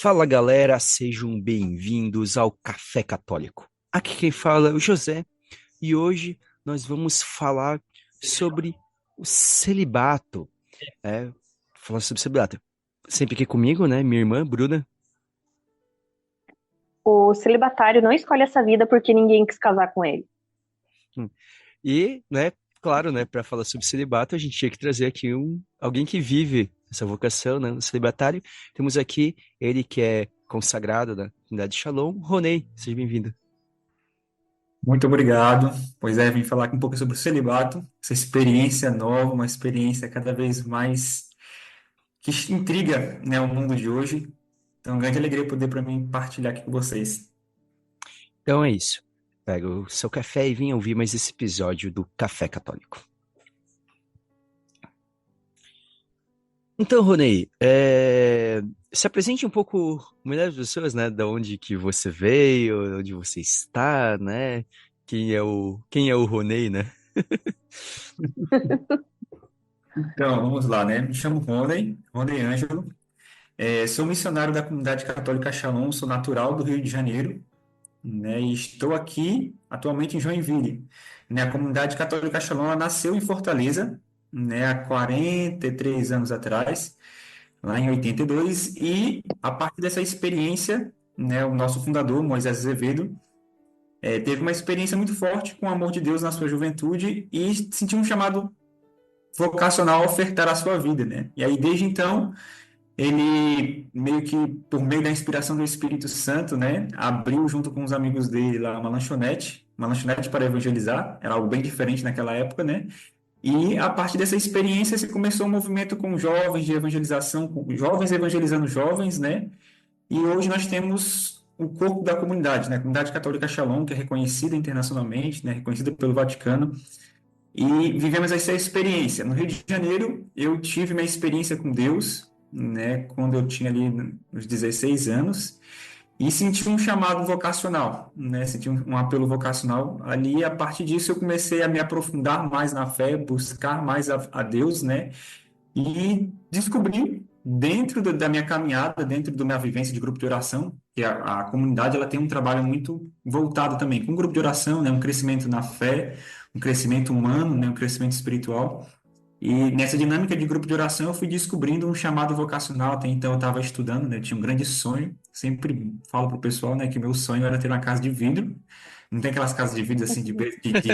Fala galera, sejam bem-vindos ao Café Católico. Aqui quem fala é o José e hoje nós vamos falar sobre o celibato. Falar sobre celibato. Sempre aqui comigo, né? Minha irmã, Bruna. O celibatário não escolhe essa vida porque ninguém quis casar com ele. Hum. E, né, claro, né, para falar sobre celibato, a gente tinha que trazer aqui alguém que vive essa vocação, né, o celibatário. Temos aqui ele que é consagrado da comunidade Shalom, Ronei. Seja bem-vindo. Muito obrigado. Pois é, vim falar aqui um pouco sobre o celibato, essa experiência nova, uma experiência cada vez mais que intriga, né, o mundo de hoje. Então, uma grande alegria poder para mim partilhar aqui com vocês. Então é isso. Pega o seu café e venha ouvir mais esse episódio do Café Católico. Então, Ronei, se apresente um pouco melhor as pessoas, né? Da onde que você veio, onde você está, né? Quem é o Ronei, né? Então, vamos lá, né? Me chamo Rondem Ângelo. Sou missionário da comunidade católica Shalom, sou natural do Rio de Janeiro, né? E estou aqui atualmente em Joinville, né? A comunidade católica Shalom ela nasceu em Fortaleza, né? Há 43 anos atrás, lá em 82, e a partir dessa experiência, né, o nosso fundador, Moisés Azevedo, teve uma experiência muito forte com o amor de Deus na sua juventude e sentiu um chamado vocacional a ofertar a sua vida, né? E aí, desde então, ele meio que, por meio da inspiração do Espírito Santo, né, abriu junto com os amigos dele lá uma lanchonete para evangelizar, era algo bem diferente naquela época, né? E a partir dessa experiência se começou um movimento com jovens de evangelização, com jovens evangelizando jovens, né? E hoje nós temos o corpo da comunidade, né? A Comunidade Católica Shalom, que é reconhecida internacionalmente, né? Reconhecida pelo Vaticano. E vivemos essa experiência. No Rio de Janeiro, eu tive minha experiência com Deus, né? Quando eu tinha ali uns 16 anos. E senti um chamado vocacional, né? Senti um apelo vocacional ali. E a partir disso, eu comecei a me aprofundar mais na fé, buscar mais a Deus, né? E descobri, da minha caminhada, dentro da minha vivência de grupo de oração, que a comunidade ela tem um trabalho muito voltado também com grupo de oração, né? Um crescimento na fé, um crescimento humano, né? Um crescimento espiritual. E nessa dinâmica de grupo de oração, eu fui descobrindo um chamado vocacional. Até então, eu estava estudando, né? Eu tinha um grande sonho. Sempre falo para o pessoal, né, que meu sonho era ter uma casa de vidro. Não tem aquelas casas de vidro assim de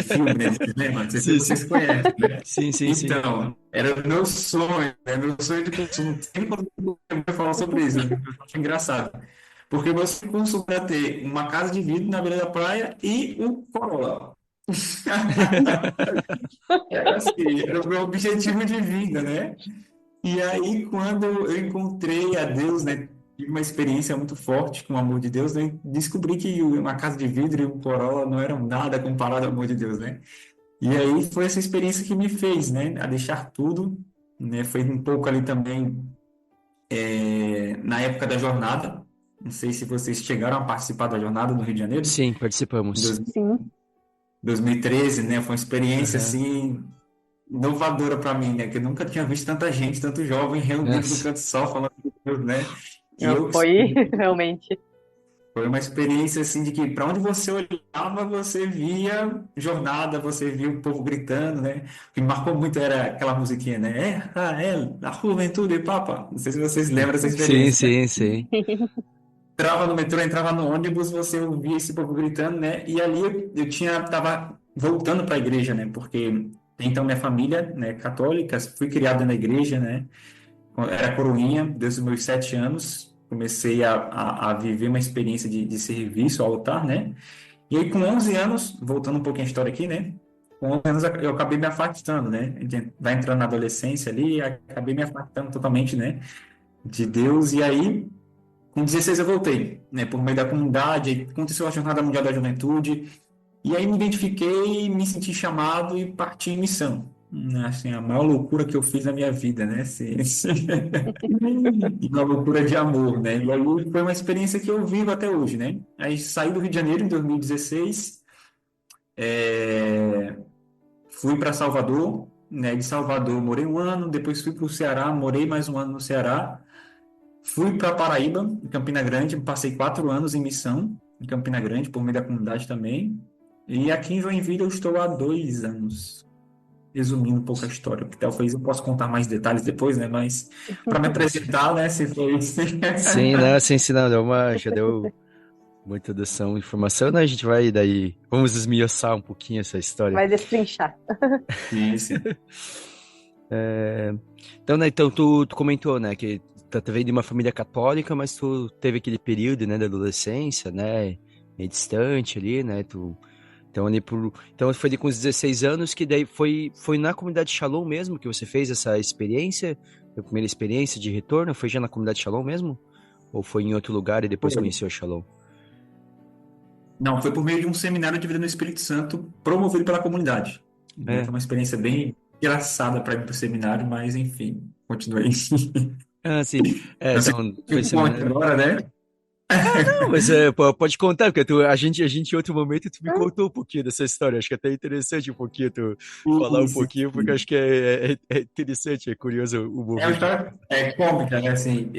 filme, né, de cinema? Não sei se Sim, sim. vocês conhecem, né? Sim, sim, sim. Então, era o meu sonho, né? Meu sonho de consumo. Sempre quando eu falo sobre isso, né? Eu acho engraçado. Porque o meu sonho de consumo era ter uma casa de vidro na beira da praia e um Corolla. Era assim, era o meu objetivo de vida, né? E aí, quando eu encontrei a Deus, né, tive uma experiência muito forte com o amor de Deus, né, descobri que uma casa de vidro e um Corolla não eram nada comparado ao amor de Deus, né? E aí foi essa experiência que me fez, né, a deixar tudo, né? Foi um pouco ali também na época da jornada. Não sei se vocês chegaram a participar da jornada no Rio de Janeiro, Sim, em participamos. 2013, né? Foi uma experiência Aham. assim inovadora para mim, né? Que eu nunca tinha visto tanta gente, tanto jovem reunido no Nossa. canto só falando de Deus, né? E Não, eu foi realmente. foi uma experiência assim de que para onde você olhava, você via jornada, você via o povo gritando, né? O que me marcou muito era aquela musiquinha, né? A juventude, papa. Não sei se vocês lembram dessa Sim, experiência, né? sim, sim. Entrava no metrô, entrava no ônibus, você ouvia esse povo gritando, né? E ali tava voltando para a igreja, né? Porque então minha família, né, católica, fui criado na igreja, né? Era coroinha desde os meus 7 anos. Comecei a viver uma experiência de serviço ao altar, né? E aí, com 11 anos, voltando um pouquinho a história aqui, né? Com 11 anos, eu acabei me afastando, né? A gente vai entrando na adolescência ali, acabei me afastando totalmente, né? De Deus. E aí, com 16, eu voltei, né? Por meio da comunidade, aí aconteceu a Jornada Mundial da Juventude. E aí, me identifiquei, me senti chamado e parti em missão. Assim, a maior loucura que eu fiz na minha vida, né? E uma loucura de amor, né? E aí foi uma experiência que eu vivo até hoje, né? Aí saí do Rio de Janeiro em 2016, é, fui para Salvador, né? De Salvador morei um ano, depois fui para o Ceará, morei mais um ano no Ceará. Fui para Paraíba, em Campina Grande, passei 4 anos em missão em Campina Grande, por meio da comunidade também. E aqui em Joinville eu estou há 2 anos. Resumindo um pouco a história, porque talvez eu possa contar mais detalhes depois, né? Mas para me apresentar, né? Se foi isso. Sim, né? Sim, sim, não, já deu muita introdução, informação, né? A gente vai daí, vamos esmiuçar um pouquinho essa história. Vai destrinchar. Isso. Então, né, então tu comentou, né, que tu veio de uma família católica, mas tu teve aquele período, né, da adolescência, né, meio distante ali, né, então foi ali com os 16 anos que daí foi na comunidade Shalom mesmo que você fez essa experiência, a primeira experiência de retorno, foi já na comunidade Shalom mesmo? Ou foi em outro lugar e depois Foi. conheceu a Shalom? Não, foi por meio de um seminário de vida no Espírito Santo promovido pela comunidade. Né? É. Foi uma experiência bem engraçada para ir para o seminário, mas enfim, continuei. Ah, sim. É, Não sei então, se foi eu conto seminário. agora, né? Não, mas pode contar, porque a gente em outro momento tu me contou um pouquinho dessa história. Acho que é até interessante um pouquinho tu falar um Isso. pouquinho, porque acho que é interessante, é curioso o É uma mover de. história cômica, né? Assim,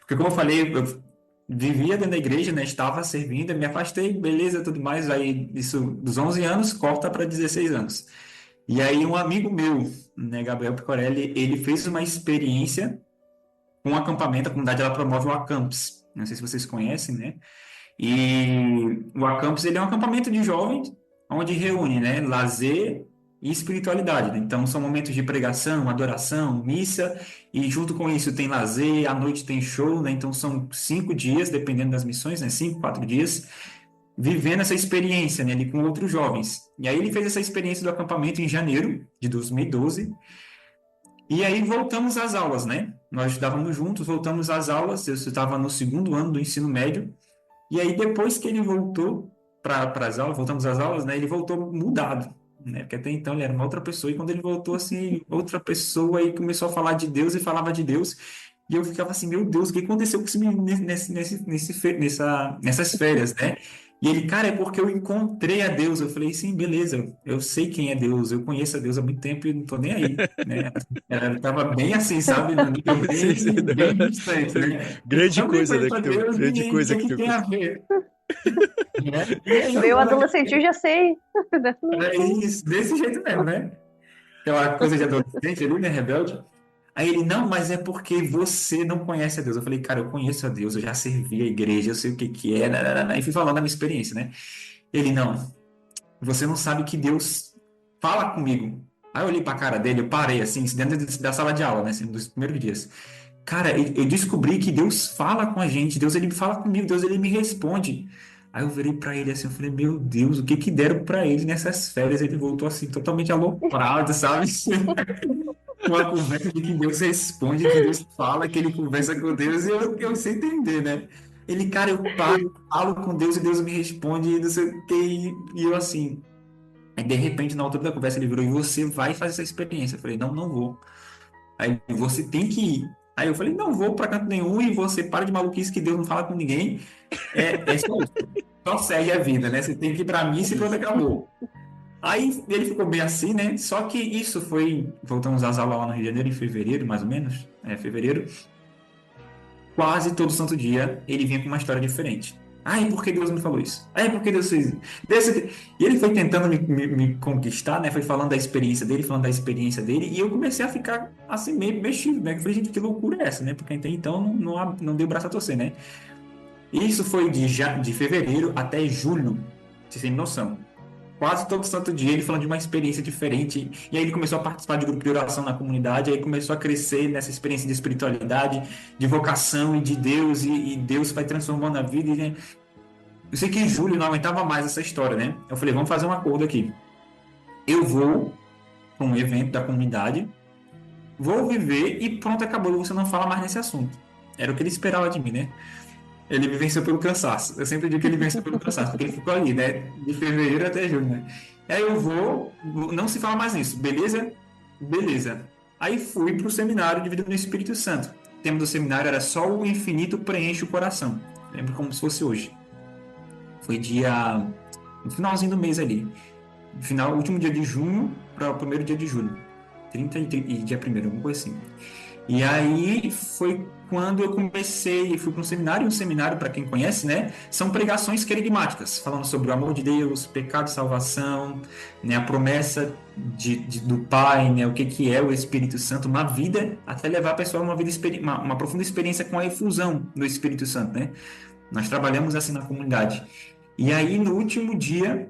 porque como eu falei, eu vivia dentro da igreja, né? Estava servindo, me afastei, beleza, tudo mais. Aí, isso dos 11 anos, corta para 16 anos. E aí, um amigo meu, né, Gabriel Picorelli, ele fez uma experiência com um acampamento. A comunidade ela promove o Acampus. Não sei se vocês conhecem, né? E o Acampus ele é um acampamento de jovens onde reúne, né, lazer e espiritualidade, né? Então são momentos de pregação, adoração, missa e junto com isso tem lazer, à noite tem show, né? Então são 5 dias, dependendo das missões, né? 5, 4 dias, vivendo essa experiência, né, ali com outros jovens. E aí ele fez essa experiência do acampamento em janeiro de 2012 e aí voltamos às aulas, né? Nós estudávamos juntos, voltamos às aulas. Eu estava no segundo ano do ensino médio. E aí, depois que ele voltou para as aulas, voltamos às aulas, né? Ele voltou mudado, né? Porque até então ele era uma outra pessoa, e quando ele voltou, assim, outra pessoa, aí começou a falar de Deus e falava de Deus. E eu ficava assim, meu Deus, o que aconteceu com esse menino nessas férias, né? E ele, cara, é porque eu encontrei a Deus. Eu falei, sim, beleza, eu sei quem é Deus, eu conheço a Deus há muito tempo e não tô nem aí, né? Ela tava bem assim, sabe? No nível Sim, sim, bem distante, né? Eu grande também coisa, né, conheço a Deus grande e o que coisa é que que tu tem a conseguiu. ver? Né? E aí eu Meu vou naquele adolescente, eu já sei. é isso, desse jeito mesmo, né? Aquela coisa de adolescente ali, né, rebelde. Aí ele, não, mas é porque você não conhece a Deus. Eu falei, cara, eu conheço a Deus, eu já servi a igreja, eu sei o que que é, né? E fui falando da minha experiência, né? Ele, não, você não sabe que Deus fala comigo. Aí eu olhei pra cara dele, eu parei, assim, dentro da sala de aula, né, assim, dos primeiros dias. Cara, eu descobri que Deus fala com a gente, Deus ele fala comigo, Deus ele me responde. Aí eu virei pra ele assim, eu falei, meu Deus, o que que deram pra ele nessas férias? Ele voltou assim, totalmente aloprado, sabe? Uma conversa de que Deus responde, que Deus fala, que ele conversa com Deus, e eu sei entender, né? Ele, cara, eu falo com Deus e Deus me responde, e não sei o que, e eu assim. Aí de repente, na altura da conversa, ele virou, e você vai fazer essa experiência? Eu falei, não, não vou. Aí você tem que ir. Aí eu falei, não vou pra canto nenhum e você para de maluquice que Deus não fala com ninguém. É só isso. Só segue a vida, né? Você tem que ir pra missa e pronto, acabou. Aí ele ficou bem assim, né? Só que isso foi. Voltamos às aulas lá no Rio de Janeiro, em fevereiro, mais ou menos. É, fevereiro. Quase todo santo dia ele vinha com uma história diferente. Ai, por que Deus me falou isso? Ai, por que Deus fez isso? E ele foi tentando me conquistar, né? Foi falando da experiência dele, falando da experiência dele, e eu comecei a ficar assim, meio mexido, né? Eu falei, gente, que loucura é essa, né? Porque até então não deu braço a torcer, né? Isso foi de fevereiro até julho, vocês têm noção. Quase todo santo dia ele falando de uma experiência diferente. E aí ele começou a participar de grupo de oração na comunidade, aí começou a crescer nessa experiência de espiritualidade, de vocação e de Deus, e Deus vai transformando a vida. Né? Eu sei que em julho não aguentava mais essa história, né? Eu falei, vamos fazer um acordo aqui. Eu vou para um evento da comunidade, vou viver e pronto, acabou. Você não fala mais nesse assunto. Era o que ele esperava de mim, né? Ele me venceu pelo cansaço. Eu sempre digo que ele venceu pelo cansaço, porque ele ficou ali, né? De fevereiro até julho, né? Aí eu não se fala mais nisso, beleza? Beleza. Aí fui para o seminário de vida no Espírito Santo. O tema do seminário era Só o Infinito Preenche o Coração. Lembro como se fosse hoje. Foi no finalzinho do mês ali. Último dia de junho para o primeiro dia de julho. 30 e dia primeiro, alguma coisa assim. E aí foi quando eu comecei, fui para um seminário, para quem conhece, né? São pregações querigmáticas, falando sobre o amor de Deus, pecado e salvação, né? A promessa do Pai, né? O que é o Espírito Santo, uma vida, até levar a pessoa a uma vida, uma profunda experiência com a efusão do Espírito Santo, né? Nós trabalhamos assim na comunidade. E aí, no último dia,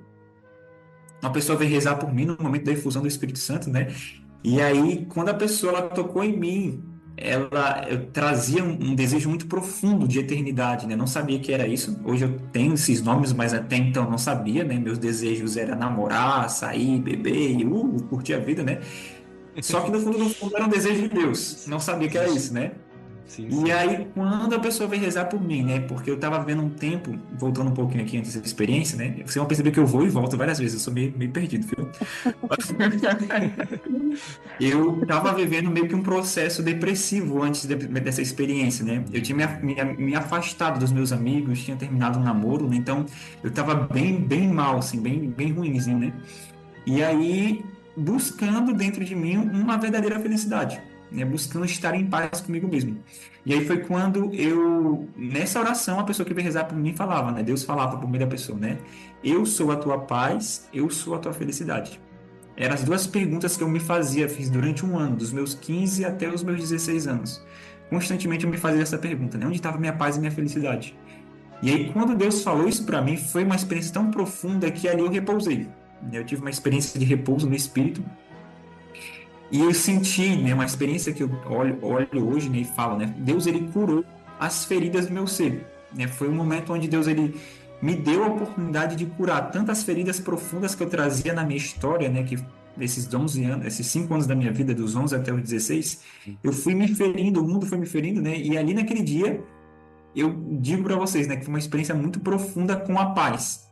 uma pessoa veio rezar por mim no momento da efusão do Espírito Santo, né? E aí, quando a pessoa ela tocou em mim, eu trazia um desejo muito profundo de eternidade, né? Não sabia que era isso. Hoje eu tenho esses nomes, mas até então não sabia, né? Meus desejos eram namorar, sair, beber e curtir a vida, né? Só que no fundo era um desejo de Deus. Não sabia que era isso, né? Sim, E sim. aí, quando a pessoa veio rezar por mim, né? Porque eu tava vendo um tempo, voltando um pouquinho aqui antes dessa experiência, né? Vocês vão perceber que eu vou e volto várias vezes, eu sou meio perdido, viu? Eu estava vivendo meio que um processo depressivo antes dessa experiência, né? Eu tinha me afastado dos meus amigos, tinha terminado um namoro, né? Então eu estava bem mal, assim, bem ruinzinho, né? E aí, buscando dentro de mim uma verdadeira felicidade, né? Buscando estar em paz comigo mesmo. E aí foi quando nessa oração, a pessoa que veio rezar por mim falava, né? Deus falava por meio da pessoa, né? Eu sou a tua paz, eu sou a tua felicidade. Eram as duas perguntas que eu me fazia, fiz durante um ano, dos meus 15 até os meus 16 anos. Constantemente eu me fazia essa pergunta, né? Onde estava minha paz e minha felicidade? E aí, quando Deus falou isso para mim, foi uma experiência tão profunda que ali eu repousei. Eu tive uma experiência de repouso no espírito e eu senti, né, uma experiência que eu olho hoje, né, e falo, né? Deus, ele curou as feridas do meu ser, né? Foi um momento onde Deus, ele me deu a oportunidade de curar tantas feridas profundas que eu trazia na minha história, né, que esses 11 anos, esses 5 anos da minha vida, dos 11 até os 16, eu fui me ferindo, o mundo foi me ferindo, né? E ali naquele dia, eu digo para vocês, né, que foi uma experiência muito profunda com a paz,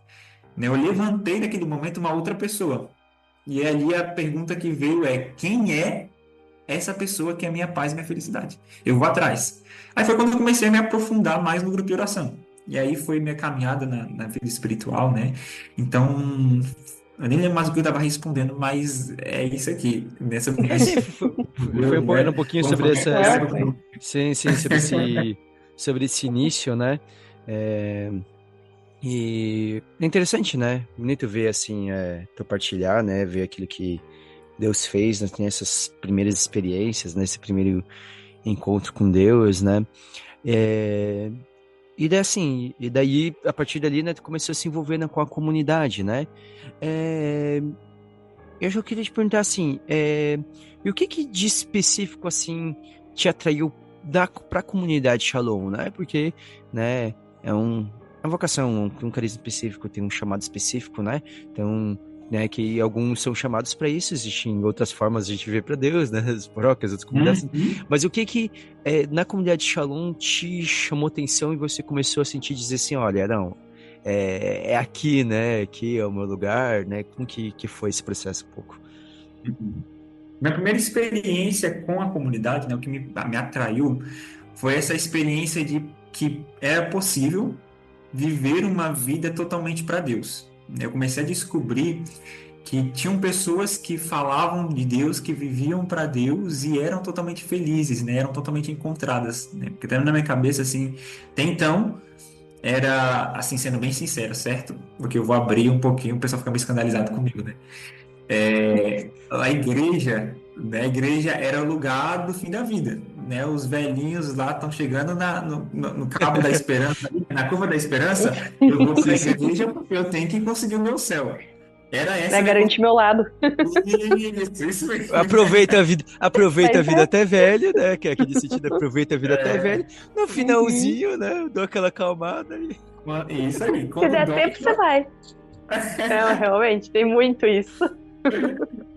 né? Eu levantei naquele momento uma outra pessoa. E ali a pergunta que veio é: quem é essa pessoa que é minha paz e minha felicidade? Eu vou atrás. Aí foi quando eu comecei a me aprofundar mais no grupo de oração. E aí foi minha caminhada na vida espiritual, né? Então, eu nem lembro mais o que eu estava respondendo, mas é isso aqui. Nessa É, sim, era um né? pouquinho Vamos sobre fazer essa, Nossa, sim, sim, sobre esse início, né? É, e é interessante, né? Bonito ver, assim, tu partilhar, né? Ver aquilo que Deus fez, né? Tem essas primeiras experiências, né? Esse primeiro encontro com Deus, né? É, e daí, assim, a partir dali, né? Tu começou a se envolver, né, com a comunidade, né? É, eu já queria te perguntar, assim, e o que que de específico, assim, te atraiu pra comunidade Shalom, né? Porque, né, é uma vocação, um carisma específico, tem um chamado específico, né? Então, né, que alguns são chamados para isso, existem outras formas de a gente viver para Deus, né? As paróquias, outras comunidades. Uhum. Mas o que que na comunidade Shalom te chamou atenção e você começou a sentir dizer assim, olha, não, é aqui, né? Aqui é o meu lugar, né? Como que foi esse processo um pouco? Minha primeira experiência com a comunidade, né, o que me atraiu foi essa experiência de que era possível viver uma vida totalmente para Deus. Eu comecei a descobrir que tinham pessoas que falavam de Deus, que viviam para Deus e eram totalmente felizes, né? Eram totalmente encontradas, né? Porque até na minha cabeça, assim, até então, era, assim, sendo bem sincero, certo? Porque eu vou abrir um pouquinho, o pessoal fica meio escandalizado comigo, né? A igreja, né? A igreja era o lugar do fim da vida, né? Os velhinhos lá estão chegando no cabo da esperança, na curva da esperança. Eu vou para Sim, a sim. igreja porque eu tenho que conseguir o meu céu. Era essa pra a minha garantir meu lado. isso mesmo. Aproveita a Mas vida é. até velho, né? Que é aquele sentido, aproveita a vida até velho. É, No Uhum. finalzinho, né? Dou aquela acalmada e... isso aí. Se Quando der tempo, você dobra, vai. Não, realmente, tem muito isso.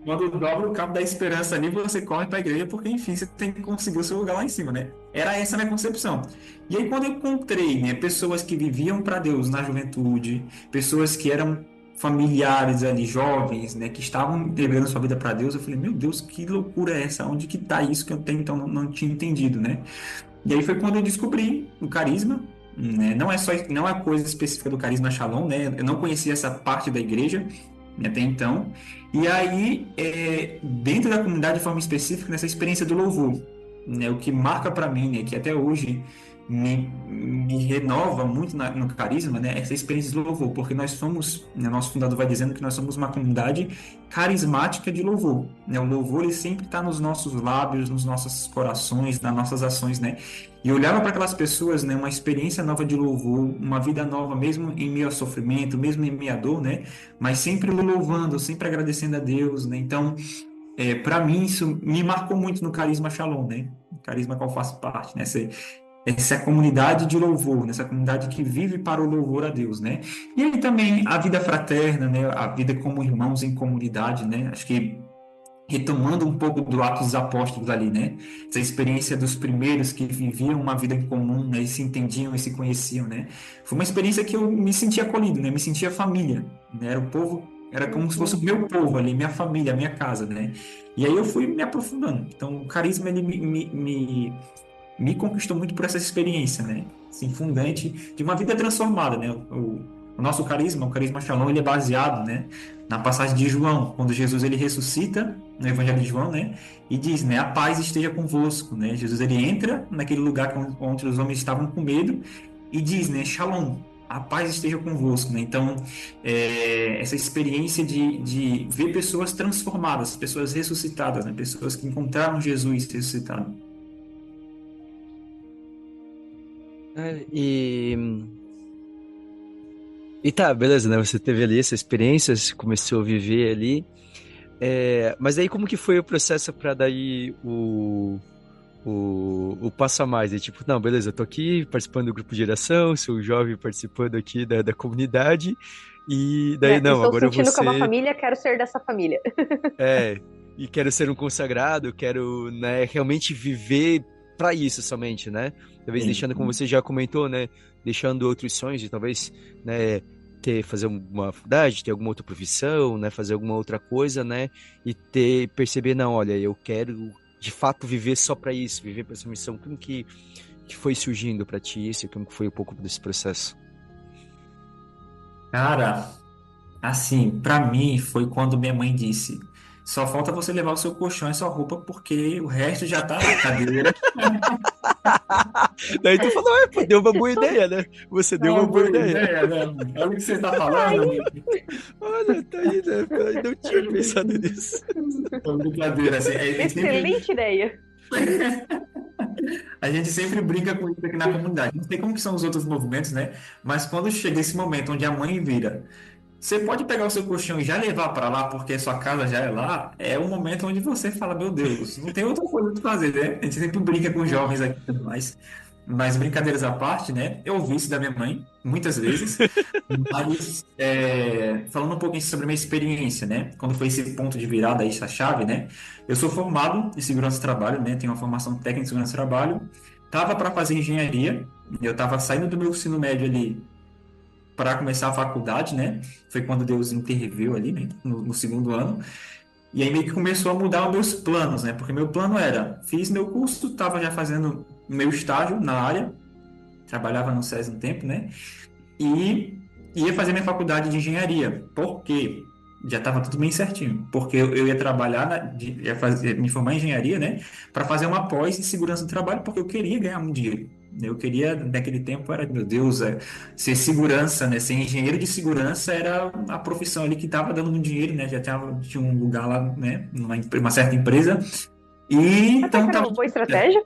quando dobra o cabo da esperança ali, você corre para a igreja porque, enfim, você tem que conseguir o seu lugar lá em cima, né? Era essa a minha concepção. E aí, quando eu encontrei, né, pessoas que viviam para Deus na juventude, pessoas que eram familiares ali, jovens, né, que estavam entregando sua vida para Deus, eu falei, meu Deus, que loucura é essa? Onde que tá isso que eu até então não tinha entendido, né? E aí foi quando eu descobri o carisma, né? Não é coisa específica do carisma Shalom, né? Eu não conhecia essa parte da igreja, né, até então. E aí, dentro da comunidade de forma específica, nessa experiência do louvor. né, o que marca para mim, né, que até hoje me renova muito no carisma, né, essa experiência de louvor, porque nós somos, né, nosso fundador vai dizendo que nós somos uma comunidade carismática de louvor, né, o louvor ele sempre está nos nossos lábios, nos nossos corações, nas nossas ações, né, e eu olhava para aquelas pessoas, né, uma experiência nova de louvor, uma vida nova, mesmo em meio ao sofrimento, mesmo em meio à dor, né, mas sempre louvando, sempre agradecendo a Deus, né, então para mim, isso me marcou muito no Carisma Shalom, né? O carisma que eu faço parte, né? Essa comunidade de louvor, nessa comunidade que vive para o louvor a Deus, né? E aí também a vida fraterna, né? A vida como irmãos em comunidade, né? Acho que retomando um pouco do Atos dos Apóstolos ali, né? Essa experiência dos primeiros que viviam uma vida em comum, né? E se entendiam e se conheciam, né? Foi uma experiência que eu me sentia acolhido, né? Me sentia família, né? Era o povo, era como se fosse o Uhum. meu povo ali, minha família, minha casa, né? E aí eu fui me aprofundando. Então, o carisma, ele me conquistou muito por essa experiência, né? Assim, fundante de uma vida transformada, né? O nosso carisma, o carisma Shalom, ele é baseado, né? Na passagem de João, quando Jesus ele ressuscita no Evangelho de João, né? E diz, né? A paz esteja convosco, né? Jesus ele entra naquele lugar onde os homens estavam com medo e diz, né? Shalom, a paz esteja convosco, né? Então, essa experiência de ver pessoas transformadas, pessoas ressuscitadas, né? Pessoas que encontraram Jesus ressuscitado. É, e tá, beleza, né? Você teve ali essa experiência, você começou a viver ali. Mas aí como que foi o processo para daí o passo a mais? É tipo, não, beleza, eu tô aqui participando do grupo de oração, sou jovem participando aqui da comunidade, e daí, Né? não, Estou agora eu vou sentindo que é uma ser, família, quero ser dessa família. é, e quero ser um consagrado, quero, né, realmente viver para isso somente, né? Talvez deixando, como Sim. você já comentou, né, deixando outros sonhos de talvez, né, fazer uma faculdade, ter alguma outra profissão, né, fazer alguma outra coisa, né, e perceber, não, olha, eu quero de fato viver só para isso, viver para essa missão. Como que foi surgindo para ti isso? Como que foi um pouco desse processo? Cara, assim, pra mim foi quando minha mãe disse: só falta você levar o seu colchão e sua roupa, porque o resto já tá lá, cadeira. Daí tu falou, pô, deu uma boa Tudo ideia, né? Você É deu uma uma boa boa ideia. ideia, né? Olha o que você está tá falando, aí. amigo. Olha, tá aí, né? Eu não tinha pensado nisso. É uma brincadeira, assim, Excelente ideia. a gente sempre brinca com isso aqui na comunidade. Não sei como que são os outros movimentos, né? Mas quando chega esse momento onde a mãe vira, você pode pegar o seu colchão e já levar para lá, porque sua casa já é lá, é um momento onde você fala, meu Deus, não tem outra coisa para fazer, né? A gente sempre brinca com os jovens aqui e tudo mais. Mas brincadeiras à parte, né? Eu ouvi isso da minha mãe, muitas vezes. Mas, falando um pouquinho sobre a minha experiência, né? Quando foi esse ponto de virada, essa chave, né? Eu sou formado em segurança do trabalho, né? Tenho uma formação técnica em segurança do trabalho. Tava para fazer engenharia. Eu tava saindo do meu ensino médio ali para começar a faculdade, né? Foi quando Deus interveio ali, né? No segundo ano. E aí meio que começou a mudar os meus planos, né? Porque meu plano era, fiz meu curso, tava já fazendo meu estágio na área, trabalhava no SES um tempo, né? E ia fazer minha faculdade de engenharia. Por quê? Já estava tudo bem certinho. Porque eu ia trabalhar, ia fazer, me formar em engenharia, né? Para fazer uma pós em segurança do trabalho, porque eu queria ganhar um dinheiro. Eu queria, naquele tempo, era, meu Deus, ser segurança, né? Ser engenheiro de segurança era a profissão ali que estava dando um dinheiro, né? Tinha um lugar lá, né? Uma certa empresa. E Até então que era tava uma boa tudo certo. estratégia.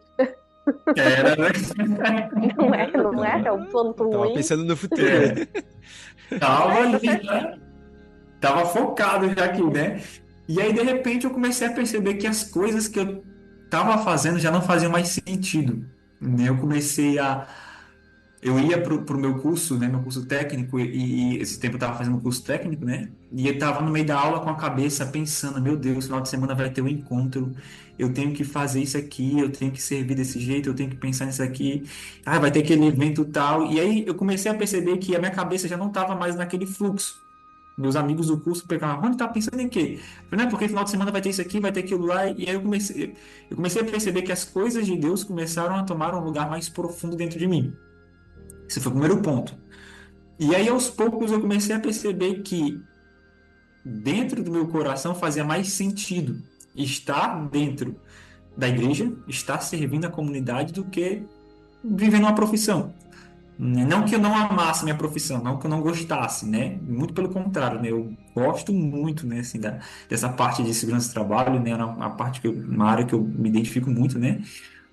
Era, né? Não é, Eu não é? É um plano tava ruim. pensando no futuro aí. É, tava Tá ali, certinho. né? Tava focado já aqui, né? E aí, de repente, eu comecei a perceber que as coisas que eu tava fazendo já não faziam mais sentido, né? Eu comecei a... Eu ia pro meu curso, né? Meu curso técnico, e esse tempo eu tava fazendo um curso técnico, né? E eu tava no meio da aula com a cabeça pensando, meu Deus, final de semana vai ter um encontro, eu tenho que fazer isso aqui, eu tenho que servir desse jeito, eu tenho que pensar nisso aqui, ah, vai ter aquele evento tal. E aí eu comecei a perceber que a minha cabeça já não tava mais naquele fluxo. Meus amigos do curso pegavam, Rony, tá pensando em quê? Eu falei, não, porque final de semana vai ter isso aqui, vai ter aquilo lá. E aí eu comecei a perceber que as coisas de Deus começaram a tomar um lugar mais profundo dentro de mim. Esse foi o primeiro ponto. E aí, aos poucos, eu comecei a perceber que dentro do meu coração fazia mais sentido estar dentro da igreja, estar servindo a comunidade, do que vivendo uma profissão. Não que eu não amasse minha profissão, não que eu não gostasse, né? Muito pelo contrário, né? Eu gosto muito, né, assim, dessa parte de segurança do trabalho, né? Uma parte uma área que eu me identifico muito, né?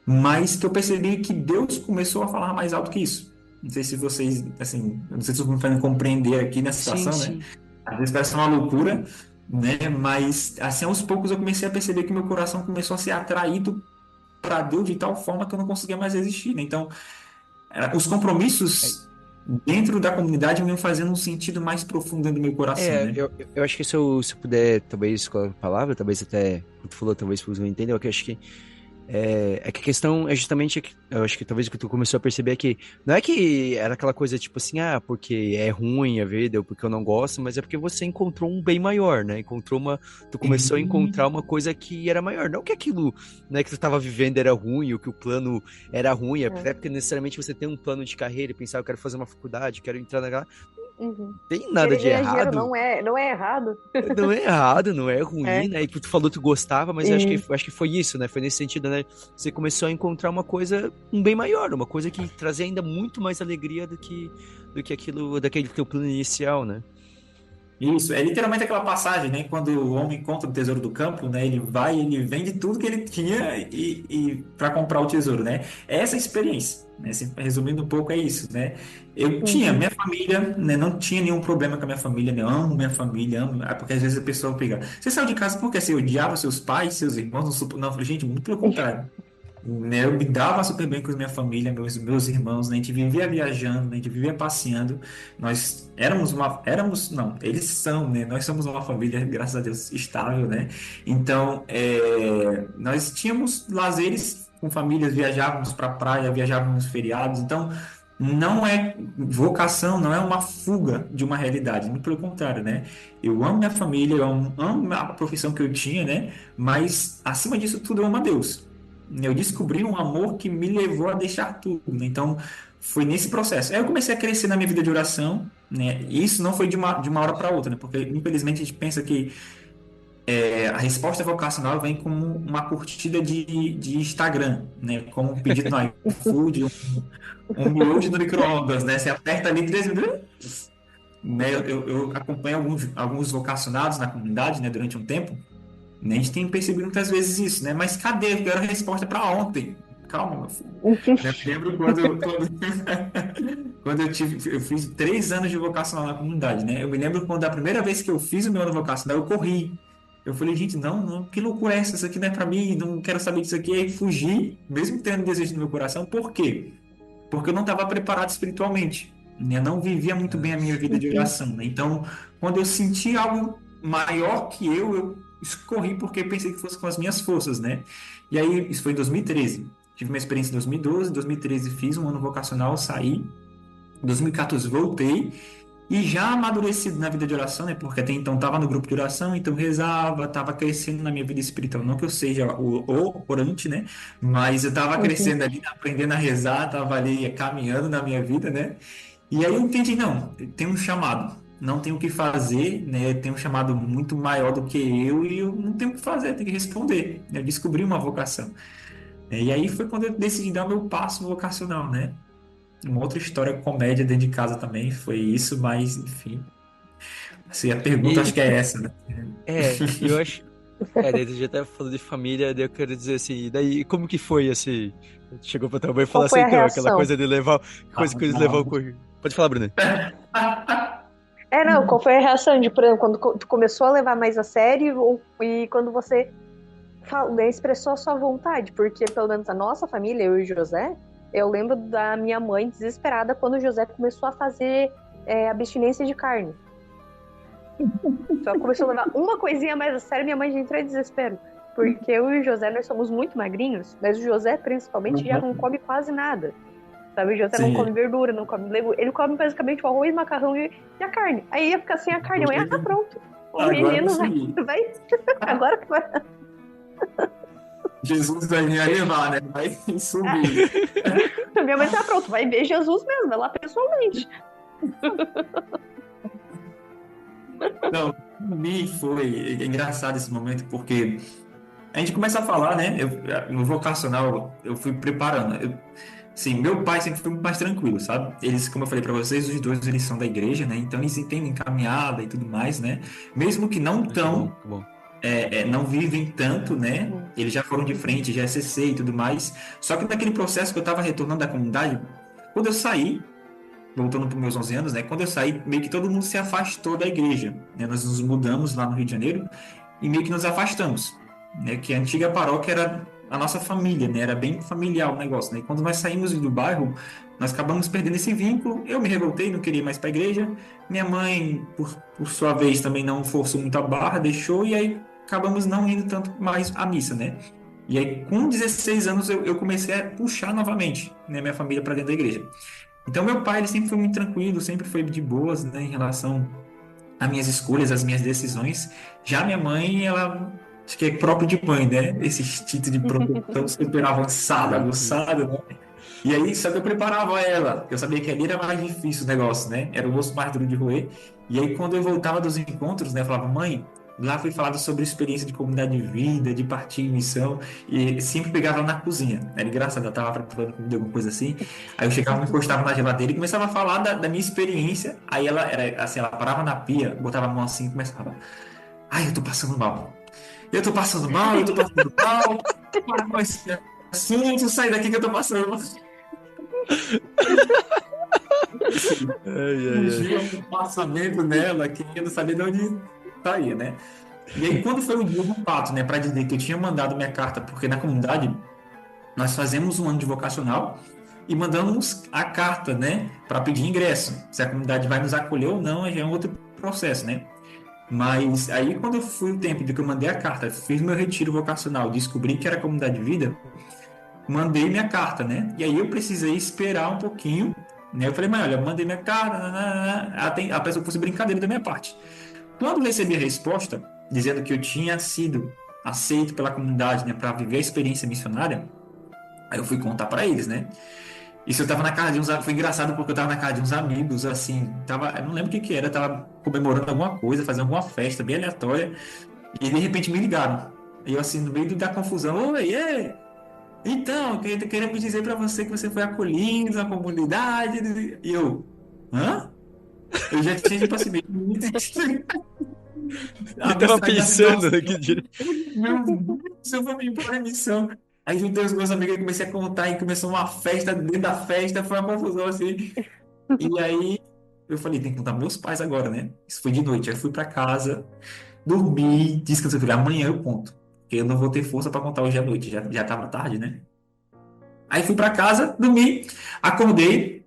Mas que eu percebi que Deus começou a falar mais alto que isso. Não sei se vocês, assim, não sei se vocês me fazem compreender aqui nessa Sim, situação, né? sim. Às vezes parece uma loucura, né? Mas, assim, aos poucos eu comecei a perceber que meu coração começou a ser atraído para Deus de tal forma que eu não conseguia mais resistir, né? Então, os É, compromissos dentro da comunidade me iam fazendo um sentido mais profundo dentro do meu coração, né? eu acho que se eu puder, talvez, com a palavra, talvez até, como tu falou, talvez você não entendeu, que eu acho que é que a questão é justamente, eu acho que talvez o que tu começou a perceber é que não é que era aquela coisa tipo assim, porque é ruim a vida ou porque eu não gosto, mas é porque você encontrou um bem maior, né? Tu começou a encontrar uma coisa que era maior. Não que aquilo, né, que tu estava vivendo era ruim ou que o plano era ruim, É. até porque necessariamente você tem um plano de carreira e pensar, eu quero fazer uma faculdade, quero entrar naquela. Uhum. Não tem nada Querer de ganhar dinheiro errado. não é errado. Não é errado, não é ruim, É. né? E tu falou que tu gostava, mas E eu acho que foi isso, né? Foi nesse sentido, né? Você começou a encontrar uma coisa, um bem maior, uma coisa que trazia ainda muito mais alegria do que aquilo, daquele teu plano inicial, né? Isso, é literalmente aquela passagem, né? Quando o homem encontra o tesouro do campo, né? Ele vai, ele vende tudo que ele tinha e para comprar o tesouro, né? É essa experiência, né? Assim, resumindo um pouco, é isso, né? Eu tinha uhum. minha família, né? Não tinha nenhum problema com a minha família, né? Eu amo minha família, amo. Porque às vezes a pessoa pega. Você saiu de casa porque você odiava seus pais, seus irmãos? Não, eu falei, gente, muito pelo contrário. Né, eu me dava super bem com a minha família, meus irmãos, né? A gente vivia viajando, né? A gente vivia passeando. Nós não, eles são, né? Nós somos uma família, graças a Deus, estável, né? Então, nós tínhamos lazeres com famílias, viajávamos para a praia, viajávamos nos feriados. Então, não é vocação, não é uma fuga de uma realidade, muito pelo contrário, né? Eu amo minha família, eu amo a profissão que eu tinha, né? Mas, acima disso tudo, eu amo a Deus. Eu descobri um amor que me levou a deixar tudo, né? Então, foi nesse processo. Aí eu comecei a crescer na minha vida de oração, né? E isso não foi de uma hora para outra, né? Porque, infelizmente, a gente pensa que a resposta vocacional vem como uma curtida de Instagram, né? Como um pedido no iFood, um miojo no micro-ondas, né? Você aperta ali 3 minutos, né? Eu acompanho alguns vocacionados na comunidade, né? Durante um tempo. A gente tem percebido muitas vezes isso, né? Mas cadê? Eu quero a resposta para ontem. Calma, meu filho. Né? Eu lembro quando eu fiz 3 anos de vocacional na comunidade, né? Eu me lembro quando a primeira vez que eu fiz o meu ano vocacional, eu corri. Eu falei, gente, não, não, que loucura é essa? Isso aqui não é para mim, não quero saber disso aqui. Aí fugi, mesmo tendo desejo no meu coração. Por quê? Porque eu não estava preparado espiritualmente, né? Eu não vivia muito bem Ah, a minha vida de Uhum. oração, né? Então, quando eu senti algo maior que eu escorri porque pensei que fosse com as minhas forças, né? E aí, isso foi em 2013. Tive uma experiência em 2012, 2013 fiz um ano vocacional, saí. Em 2014 voltei e já amadurecido na vida de oração, né? Porque até então estava no grupo de oração, então rezava, estava crescendo na minha vida espiritual. Não que eu seja o orante, né? Mas eu estava Uhum. crescendo ali, aprendendo a rezar, estava ali caminhando na minha vida, né? E aí eu entendi, não, tem um chamado, não tenho o que fazer, né? Tem um chamado muito maior do que eu e eu não tenho o que fazer, tenho que responder. Eu descobri uma vocação. E aí foi quando eu decidi dar meu passo vocacional, né? Uma outra história, comédia dentro de casa também, foi isso, mas enfim. Assim, a pergunta e acho que é essa, né? eu acho. Daí tu já até falou de família, daí eu quero dizer assim, e daí como que foi assim? Chegou pra tua mãe e falou Qual assim, foi a então, aquela reação? coisa de levar, coisa Ah, que eles levam o correio. Pode falar, Bruno. Não, qual foi a reação de, por exemplo, quando tu começou a levar mais a sério e quando você expressou a sua vontade? Porque, pelo menos a nossa família, eu e o José, eu lembro da minha mãe desesperada quando o José começou a fazer abstinência de carne. Só começou a levar uma coisinha mais a sério, minha mãe já entrou em desespero. Porque eu e o José, nós somos muito magrinhos, mas o José, principalmente, já não come quase nada. Sabe, o José não come Sim. verdura, não come legume. Ele come basicamente o arroz, macarrão e a carne. Aí ia ficar sem a carne. Amanhã tá pronto. O Agora eu menino consegui. vai agora que vai. Jesus vai me levar, né? Vai subir. Minha mãe tá pronto, vai ver Jesus mesmo, vai lá pessoalmente. Não, para mim foi engraçado esse momento, porque a gente começa a falar, né? No vocacional, eu fui preparando. Sim, meu pai sempre foi muito mais tranquilo, sabe? Eles, como eu falei para vocês, os dois eles são da igreja, né? Então eles entendem caminhada e tudo mais, né? Mesmo que não Ah, que bom, tão, que bom. não vivem tanto, né? Hum. Eles já foram de frente, já é CC e tudo mais. Só que naquele processo que eu estava retornando da comunidade, quando eu saí, voltando para os meus 11 anos, né? Quando eu saí, meio que todo mundo se afastou da igreja, né? Nós nos mudamos lá no Rio de Janeiro e meio que nos afastamos, né? Que a antiga paróquia era a nossa família, né? Era bem familiar o negócio, né? E quando nós saímos do bairro, nós acabamos perdendo esse vínculo. Eu me revoltei, não queria ir mais para a igreja. Minha mãe, por sua vez, também não forçou muito a barra, deixou e aí acabamos não indo tanto mais à missa, né? E aí, com 16 anos, eu comecei a puxar novamente, né, minha família para dentro da igreja. Então, meu pai, ele sempre foi muito tranquilo, sempre foi de boas, né, em relação às minhas escolhas, às minhas decisões. Já minha mãe, ela, acho que é próprio de mãe, né, esse instinto de proteção super avançado, Uhum. aguçado, né. E aí, só que eu preparava ela, eu sabia que ali era mais difícil o negócio, né, era o osso mais duro de roer. E aí, quando eu voltava dos encontros, né, eu falava, mãe, lá foi falado sobre experiência de comunidade de vida, de partir em missão, e sempre pegava ela na cozinha. Era engraçado, ela tava preparando comida, alguma coisa assim. Aí eu chegava, me encostava na geladeira e começava a falar da minha experiência. Aí ela era assim, ela parava na pia, botava a mão assim e começava. Ai, eu tô passando mal. Eu tô passando mal, eu tô passando mal. Para com esse assunto, sai daqui que eu tô passando mal. Assim, Ai, ai, surgiu ai. um passamento nela que eu não sabia de onde saía, né? E aí, quando foi o dia do fato, né, para dizer que eu tinha mandado minha carta, porque na comunidade nós fazemos um ano de vocacional e mandamos a carta, né, para pedir ingresso. Se a comunidade vai nos acolher ou não, já é um outro processo, né? Mas aí, quando foi o tempo de que eu mandei a carta, fiz meu retiro vocacional, descobri que era comunidade de vida, mandei minha carta, né? E aí eu precisei esperar um pouquinho, né? Eu falei, mas olha, eu mandei minha carta, a pessoa fosse brincadeira da minha parte. Quando recebi a resposta, dizendo que eu tinha sido aceito pela comunidade, né, para viver a experiência missionária, aí eu fui contar para eles, né? Isso eu tava na casa de uns, foi engraçado porque eu tava na casa de uns amigos, assim, eu não lembro o que que era, tava comemorando alguma coisa, fazendo alguma festa bem aleatória, e de repente me ligaram. E eu assim, no meio da confusão, oi, ei, então, queremos dizer para você que você foi acolhido na comunidade, e eu, hã? Eu já tinha, tipo assim, meio Ele a tava mensagem da pensando situação. aqui direito. Meu Deus, eu vou me embora em missão. Aí juntei os meus amigos e comecei a contar, e começou uma festa, dentro da festa, foi uma confusão assim. E aí eu falei, tem que contar meus pais agora, né? Isso foi de noite. Aí eu fui pra casa, dormi, descansei. Eu falei, amanhã eu conto. Porque eu não vou ter força pra contar hoje à noite, já tava tarde, né? Aí fui pra casa, dormi, acordei,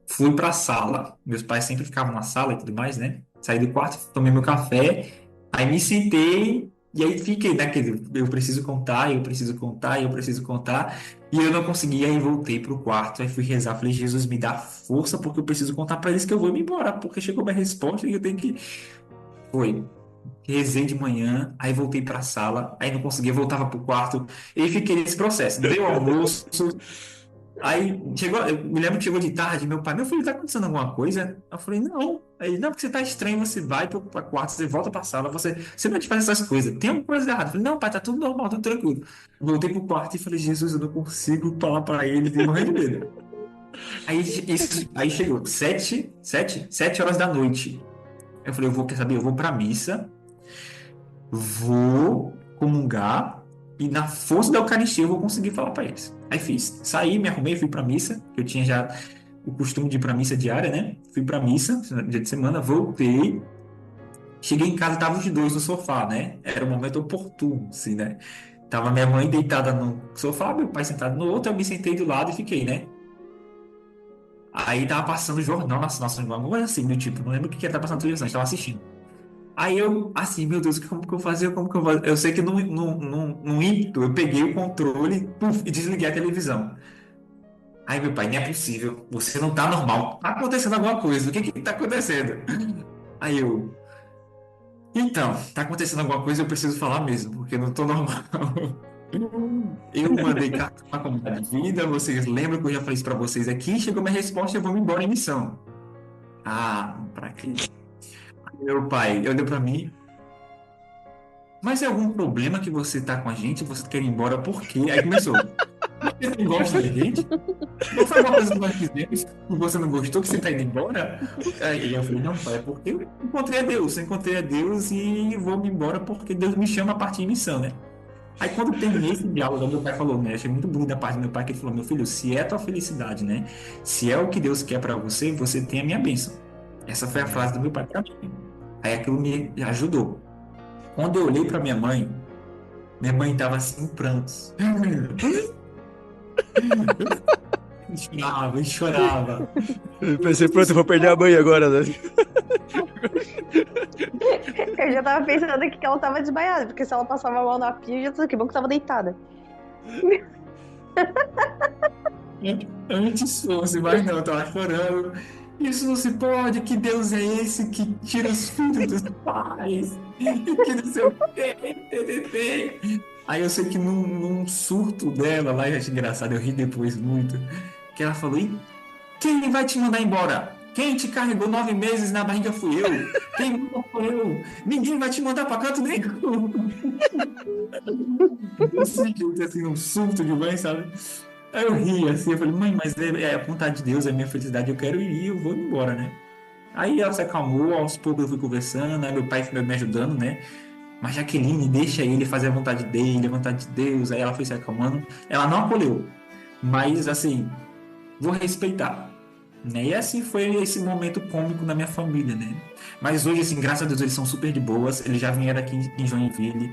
fui pra sala. Meus pais sempre ficavam na sala e tudo mais, né? Saí do quarto, tomei meu café, aí me sentei e aí fiquei naquele, eu preciso contar, eu preciso contar, eu preciso contar. E eu não consegui, aí voltei pro quarto, aí fui rezar, falei, Jesus, me dá força porque eu preciso contar pra eles que eu vou me embora, porque chegou minha resposta e eu tenho que... Foi. Rezei de manhã, aí voltei pra sala, aí não conseguia, voltava pro quarto, e fiquei nesse processo. Deu almoço, aí chegou, eu me lembro que chegou de tarde, meu filho, tá acontecendo alguma coisa? Eu falei, não. Aí, não, porque você tá estranho, você vai pra quarto, você volta pra sala, você não é de fazer essas coisas, tem alguma coisa errada. Eu falei, não, pai, tá tudo normal, tudo tranquilo. Voltei pro quarto e falei, Jesus, eu não consigo falar pra ele, e morrendo de medo. Aí chegou 7 horas da noite. Eu falei, quer saber, eu vou pra missa, vou comungar e na força da Eucaristia eu vou conseguir falar para eles. Aí fiz. Saí, me arrumei, fui para missa. Eu tinha já o costume de ir para missa diária, né? Fui para missa, dia de semana, voltei. Cheguei em casa, tava os dois no sofá, né? Era o momento oportuno, assim, né? Tava minha mãe deitada no sofá, meu pai sentado no outro, eu me sentei do lado e fiquei, né? Aí tava passando o jornal, nossa, alguma coisa assim, do tipo, não lembro o que que era, tava passando na televisão, a gente tava assistindo. Aí eu, assim, meu Deus, como que eu fazia? Como que eu fazia? Eu sei que no ímpeto eu peguei o controle, puf, e desliguei a televisão. Aí meu pai, não é possível, você não tá normal. Tá acontecendo alguma coisa, o que que tá acontecendo? Aí eu, então, tá acontecendo alguma coisa, eu preciso falar mesmo, porque eu não tô normal. Eu mandei carta pra comunidade de vida, vocês lembram que eu já falei isso pra vocês aqui? Chegou minha resposta, eu vou me embora em missão. Ah, pra quê? Meu pai olhou pra mim, mas é algum problema que você tá com a gente? Você quer ir embora por quê? Aí começou. Você não gosta da gente? Não foi uma coisa que nós fizemos que você não gostou, que você tá indo embora? Aí eu falei, não, pai, é porque eu encontrei a Deus e vou me embora porque Deus me chama a partir de missão, né? Aí quando terminei esse diálogo, meu pai falou, né? Achei muito bonito da parte do meu pai, que ele falou, meu filho, se é a tua felicidade, né? Se é o que Deus quer pra você, você tem a minha bênção. Essa foi a frase do meu pai pra mim. Aí aquilo me ajudou. Quando eu olhei pra minha mãe tava assim em prantos. E chorava, e chorava. Eu pensei, pronto, eu vou perder a mãe agora, né? Eu já tava pensando aqui que ela tava desmaiada, porque se ela passava mal na pia, já que bom que tava deitada. Antes fosse, mas não, eu tava chorando. Isso não se pode, que Deus é esse que tira os filhos dos pais? E que não sei o quê, tê. Aí eu sei que num surto dela lá, eu achei engraçado, eu ri depois muito, que ela falou, e quem vai te mandar embora? Quem te carregou 9 meses na barriga fui eu. Quem mandou foi eu. Ninguém vai te mandar pra canto nenhum. Desse jeito, assim, um surto de mãe, sabe? Aí eu ri, assim, eu falei, mãe, mas é a vontade de Deus, é a minha felicidade, eu quero ir, eu vou embora, né? Aí ela se acalmou, aos poucos eu fui conversando, aí meu pai foi me ajudando, né? Mas Jaqueline, deixa ele fazer a vontade dele, a vontade de Deus. Aí ela foi se acalmando. Ela não acolheu, mas assim, vou respeitar, né? E assim foi esse momento cômico na minha família, né? Mas hoje, assim, graças a Deus, eles são super de boas. Eles já vieram aqui em Joinville,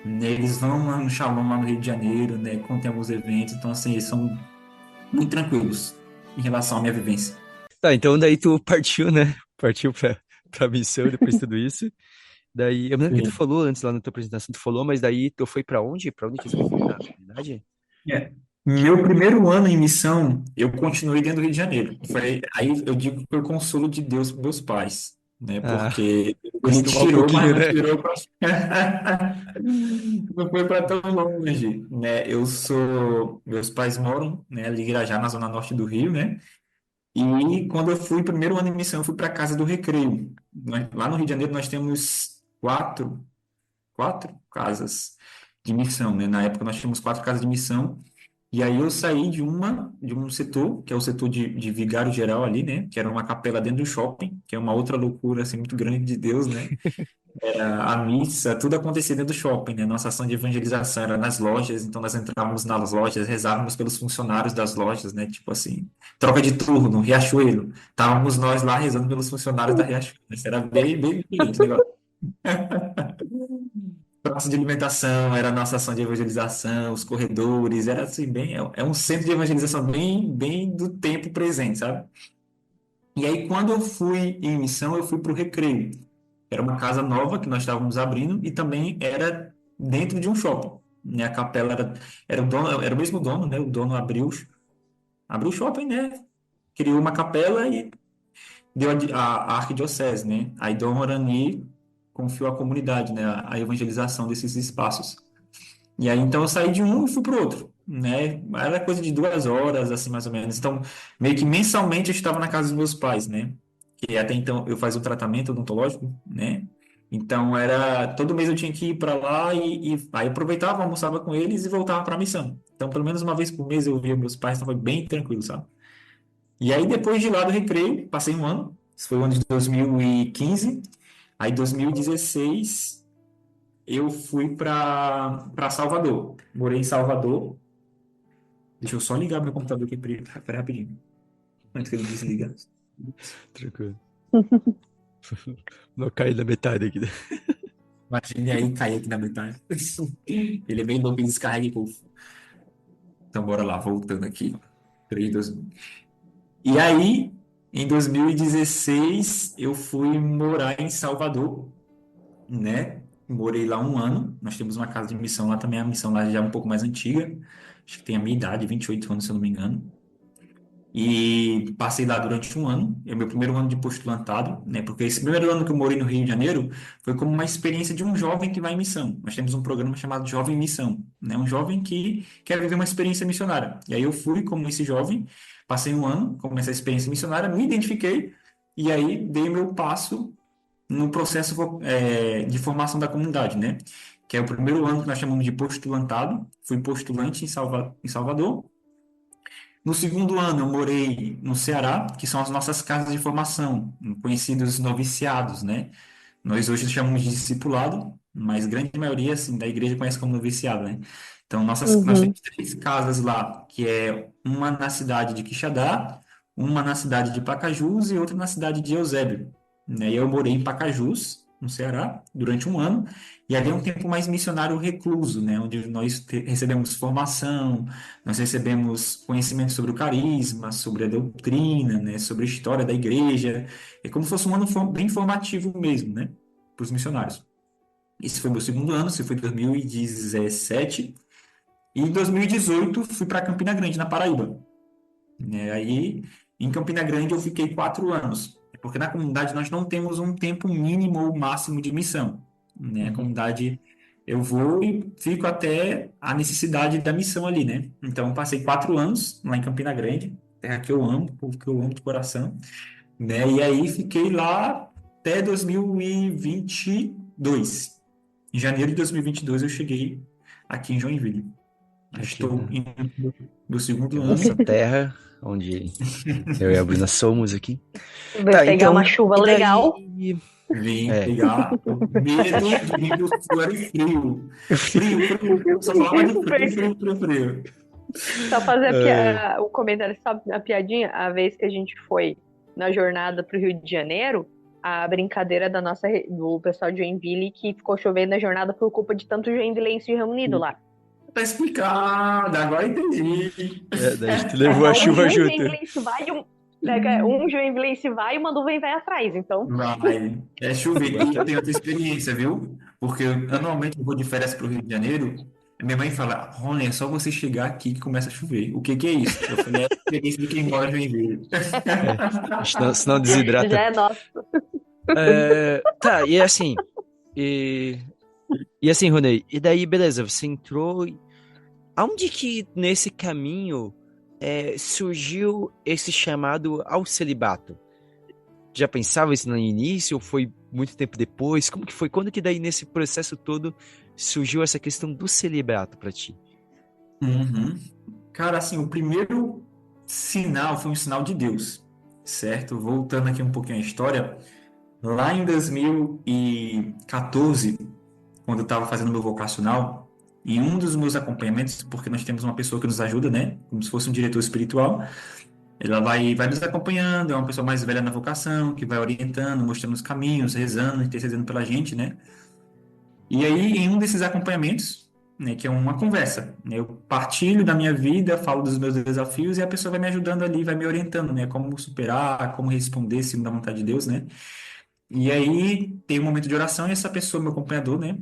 né? Eles vão lá no Shalom, lá no Rio de Janeiro, né? Quando tem alguns eventos. Então, assim, eles são muito tranquilos em relação à minha vivência. Tá, então daí tu partiu, né? Partiu pra missão depois de tudo isso. Daí, eu me lembro que tu Sim. falou antes lá na tua apresentação, tu falou, mas daí tu foi pra onde? Pra onde que tu foi na verdade? É. Meu primeiro ano em missão, eu continuei dentro do Rio de Janeiro. Aí eu digo que foi o consolo de Deus para meus pais, né? Ah, Porque ele acostumar um tirou, mas pouquinho, não né? tirou para não foi para tão longe, né? Meus pais moram, né, ali em Irajá, na zona norte do Rio, né? E quando eu fui primeiro ano em missão, eu fui para a Casa do Recreio. Lá no Rio de Janeiro nós temos quatro casas de missão, né? Na época nós tínhamos 4 casas de missão. E aí eu saí de um setor, que é o setor de vigário geral ali, né? Que era uma capela dentro do shopping, que é uma outra loucura, assim, muito grande de Deus, né? Era a missa, tudo acontecia dentro do shopping, né? Nossa ação de evangelização era nas lojas, então nós entrávamos nas lojas, rezávamos pelos funcionários das lojas, né? Tipo assim, troca de turno, Riachuelo. Estávamos nós lá rezando pelos funcionários da Riachuelo. Isso era bem diferente o negócio. Praça de alimentação, era a nossa ação de evangelização, os corredores, era assim, é um centro de evangelização bem do tempo presente, sabe? E aí, quando eu fui em missão, eu fui para o Recreio. Era uma casa nova que nós estávamos abrindo e também era dentro de um shopping, né? A capela era o dono, era o mesmo dono, né? O dono abriu o shopping, né? Criou uma capela e deu a arquidiocese, né? Aí Dom Morani confiou à comunidade, né? A evangelização desses espaços. E aí, então, eu saí de um e fui pro outro, né? Era coisa de 2 horas, assim, mais ou menos. Então, meio que mensalmente eu estava na casa dos meus pais, né? Que até então eu fazia um tratamento odontológico, né? Então, todo mês eu tinha que ir para lá e aí aproveitava, almoçava com eles e voltava para a missão. Então, pelo menos uma vez por mês eu via meus pais, então foi bem tranquilo, sabe? E aí, depois de lá do Recreio, passei um ano, isso foi o ano de 2015. Aí, 2016 eu fui para Salvador. Morei em Salvador. Deixa eu só ligar meu computador aqui pera rapidinho. Antes que ele desliga. Tranquilo. Não caí na metade aqui, né? Imagine aí cair aqui na metade. Ele é bem louco e descarrega e puf. Então bora lá, voltando aqui. 3, 2, 1. E aí, em 2016, eu fui morar em Salvador, né? Morei lá um ano. Nós temos uma casa de missão lá também. A missão lá já é um pouco mais antiga. Acho que tem a minha idade, 28 anos, se eu não me engano. E passei lá durante um ano, é o meu primeiro ano de postulantado, né? Porque esse primeiro ano que eu morei no Rio de Janeiro foi como uma experiência de um jovem que vai em missão. Nós temos um programa chamado Jovem em Missão, né? Um jovem que quer viver uma experiência missionária. E aí eu fui como esse jovem, passei um ano como essa experiência missionária, me identifiquei e aí dei meu passo no processo de formação da comunidade, né? que é o primeiro ano que nós chamamos de postulantado. Fui postulante em Salvador. No segundo ano, eu morei no Ceará, que são as nossas casas de formação, conhecidos noviciados, né? Nós hoje chamamos de discipulado, mas a grande maioria, assim, da igreja conhece como noviciado, né? Então, nós Uhum. temos três casas lá, que é uma na cidade de Quixadá, uma na cidade de Pacajus e outra na cidade de Eusébio, né? E eu morei em Pacajus, no Ceará, durante um ano, e ali é um tempo mais missionário recluso, né? Onde nós recebemos formação, nós recebemos conhecimento sobre o carisma, sobre a doutrina, né? Sobre a história da igreja. É como se fosse um ano bem formativo mesmo, né? Para os missionários. Esse foi meu segundo ano, esse foi 2017. E em 2018 fui para Campina Grande, na Paraíba. Né? Aí, em Campina Grande, eu fiquei 4 anos. Porque na comunidade nós não temos um tempo mínimo ou máximo de missão. Né? A Uhum. comunidade, eu vou e fico até a necessidade da missão ali, né? Então, passei 4 anos lá em Campina Grande, terra que eu amo, povo que eu amo de coração, né? E aí fiquei lá até 2022. Em janeiro de 2022 eu cheguei aqui em Joinville. Aqui Estou na, em meu aqui segundo na nossa ano. terra, onde eu e a Bruna somos aqui. Vai Tá, pegar uma então, chuva e legal. daí? Vim É. pegar o medo de vir do sul era o frio. Frio, frio, frio. Só falava de frio, frio, frio, frio. Só fazer É, o comentário, só a piadinha. A vez que a gente foi na jornada pro Rio de Janeiro, a brincadeira do pessoal de Joinville que ficou chovendo na jornada por culpa de tanto joinvilense reunido lá. Tá explicado, agora entendi. daí a gente É levou que a chuva um junto. joinvilense vai e um joinvilense vai e uma nuvem vai atrás. Então, Vai, é chover. E eu Bastante. tenho outra experiência, viu? Porque anualmente eu vou de férias para o Rio de Janeiro. E minha mãe fala: Rony, é só você chegar aqui que começa a chover. O que que é isso? Eu falei: é a experiência de quem mora em Joinville. É, senão desidrata. já é nosso. Tá, e assim, e, e assim, Ronei, e daí, beleza, você entrou. Aonde que nesse caminho surgiu esse chamado ao celibato? Já pensava isso no início ou foi muito tempo depois? Como que foi? Quando que daí nesse processo todo surgiu essa questão do celibato para ti? Uhum. Cara, assim, o primeiro sinal foi um sinal de Deus, certo? Voltando aqui um pouquinho à história, lá em 2014, quando eu estava fazendo meu vocacional, em um dos meus acompanhamentos, porque nós temos uma pessoa que nos ajuda, né? Como se fosse um diretor espiritual. Ela vai nos acompanhando, é uma pessoa mais velha na vocação, que vai orientando, mostrando os caminhos, rezando, intercedendo pela gente, né? E aí, em um desses acompanhamentos, né, que é uma conversa, né, eu partilho da minha vida, falo dos meus desafios e a pessoa vai me ajudando ali, vai me orientando, né? Como superar, como responder, segundo a vontade de Deus, né? E aí tem um momento de oração e essa pessoa, meu acompanhador, né?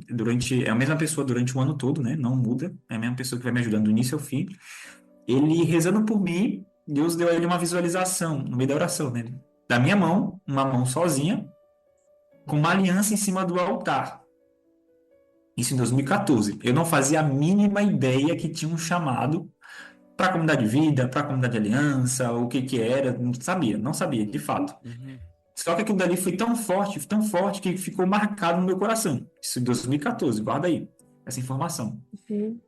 É a mesma pessoa durante o ano todo, né? Não muda, é a mesma pessoa que vai me ajudando do início ao fim. Ele rezando por mim, Deus deu a ele uma visualização no meio da oração, né? Da minha mão, uma mão sozinha, com uma aliança em cima do altar. Isso em 2014. Eu não fazia a mínima ideia que tinha um chamado para a comunidade de vida, para a comunidade de aliança, o que que era, não sabia, de fato. Uhum. Só que aquilo dali foi tão forte que ficou marcado no meu coração. Isso em 2014, guarda aí essa informação. Uhum.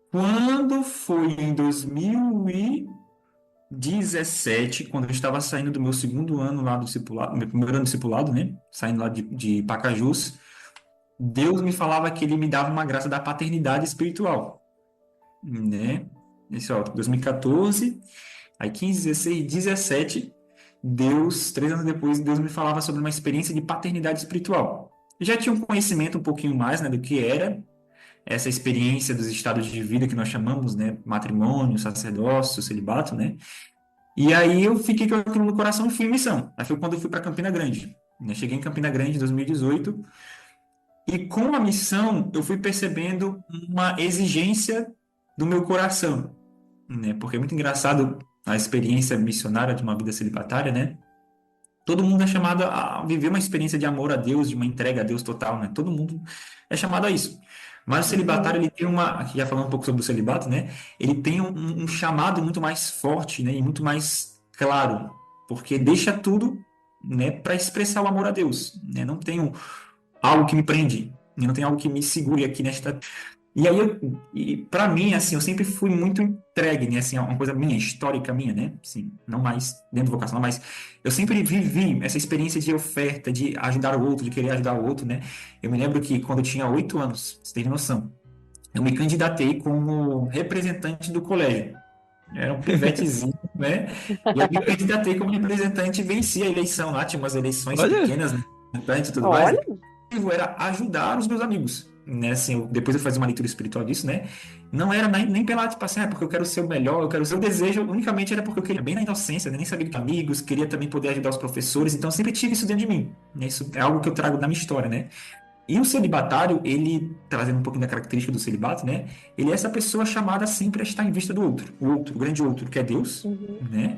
Quando foi em 2017, quando eu estava saindo do meu segundo ano lá do discipulado, meu primeiro ano do discipulado, né? Saindo lá de Pacajus, Deus me falava que ele me dava uma graça da paternidade espiritual, né? Isso, ó, 2014, aí 15, 16, 17, Deus, 3 anos depois, Deus me falava sobre uma experiência de paternidade espiritual. Eu já tinha um conhecimento um pouquinho mais, né, do que era essa experiência dos estados de vida que nós chamamos, né, matrimônio, sacerdócio, celibato, né? E aí eu fiquei com aquilo no coração e fui em missão. Aí foi quando eu fui para Campina Grande, né? Cheguei em Campina Grande em 2018 e com a missão eu fui percebendo uma exigência do meu coração, né? Porque é muito engraçado a experiência missionária de uma vida celibatária, né? Todo mundo é chamado a viver uma experiência de amor a Deus, de uma entrega a Deus total, né? Todo mundo é chamado a isso. Mas o celibatário, Uhum. ele tem aqui já falando um pouco sobre o celibato, né? Ele tem um chamado muito mais forte, né? E muito mais claro, porque deixa tudo, né? Para expressar o amor a Deus, né? Não tem algo que me prende, Eu não tenho algo que me segure aqui nesta. E aí, para mim, assim, eu sempre fui muito entregue, né? Assim, é uma coisa minha, histórica minha, né? Assim, não mais dentro do vocacional, mas eu sempre vivi essa experiência de oferta, de ajudar o outro, de querer ajudar o outro, né? Eu me lembro que quando eu tinha 8 anos, você tem noção, eu me candidatei como representante do colégio. Eu era um pivetezinho, né? E eu me candidatei como representante e venci a eleição lá, tinha umas eleições Olha, pequenas, né? E tudo mais. Olha, O objetivo era ajudar os meus amigos, né? Assim, depois eu fazia uma leitura espiritual disso, né? Não era nem pela, tipo assim, porque eu quero ser o melhor, eu quero ser o desejo, unicamente era porque eu queria bem na inocência, né? Nem sabia de amigos, queria também poder ajudar os professores, então eu sempre tive isso dentro de mim, né? Isso é algo que eu trago da minha história, né? E o celibatário, ele, trazendo um pouquinho da característica do celibato, né? Ele é essa pessoa chamada sempre a estar em vista do outro, o grande outro, que é Deus, uhum, né?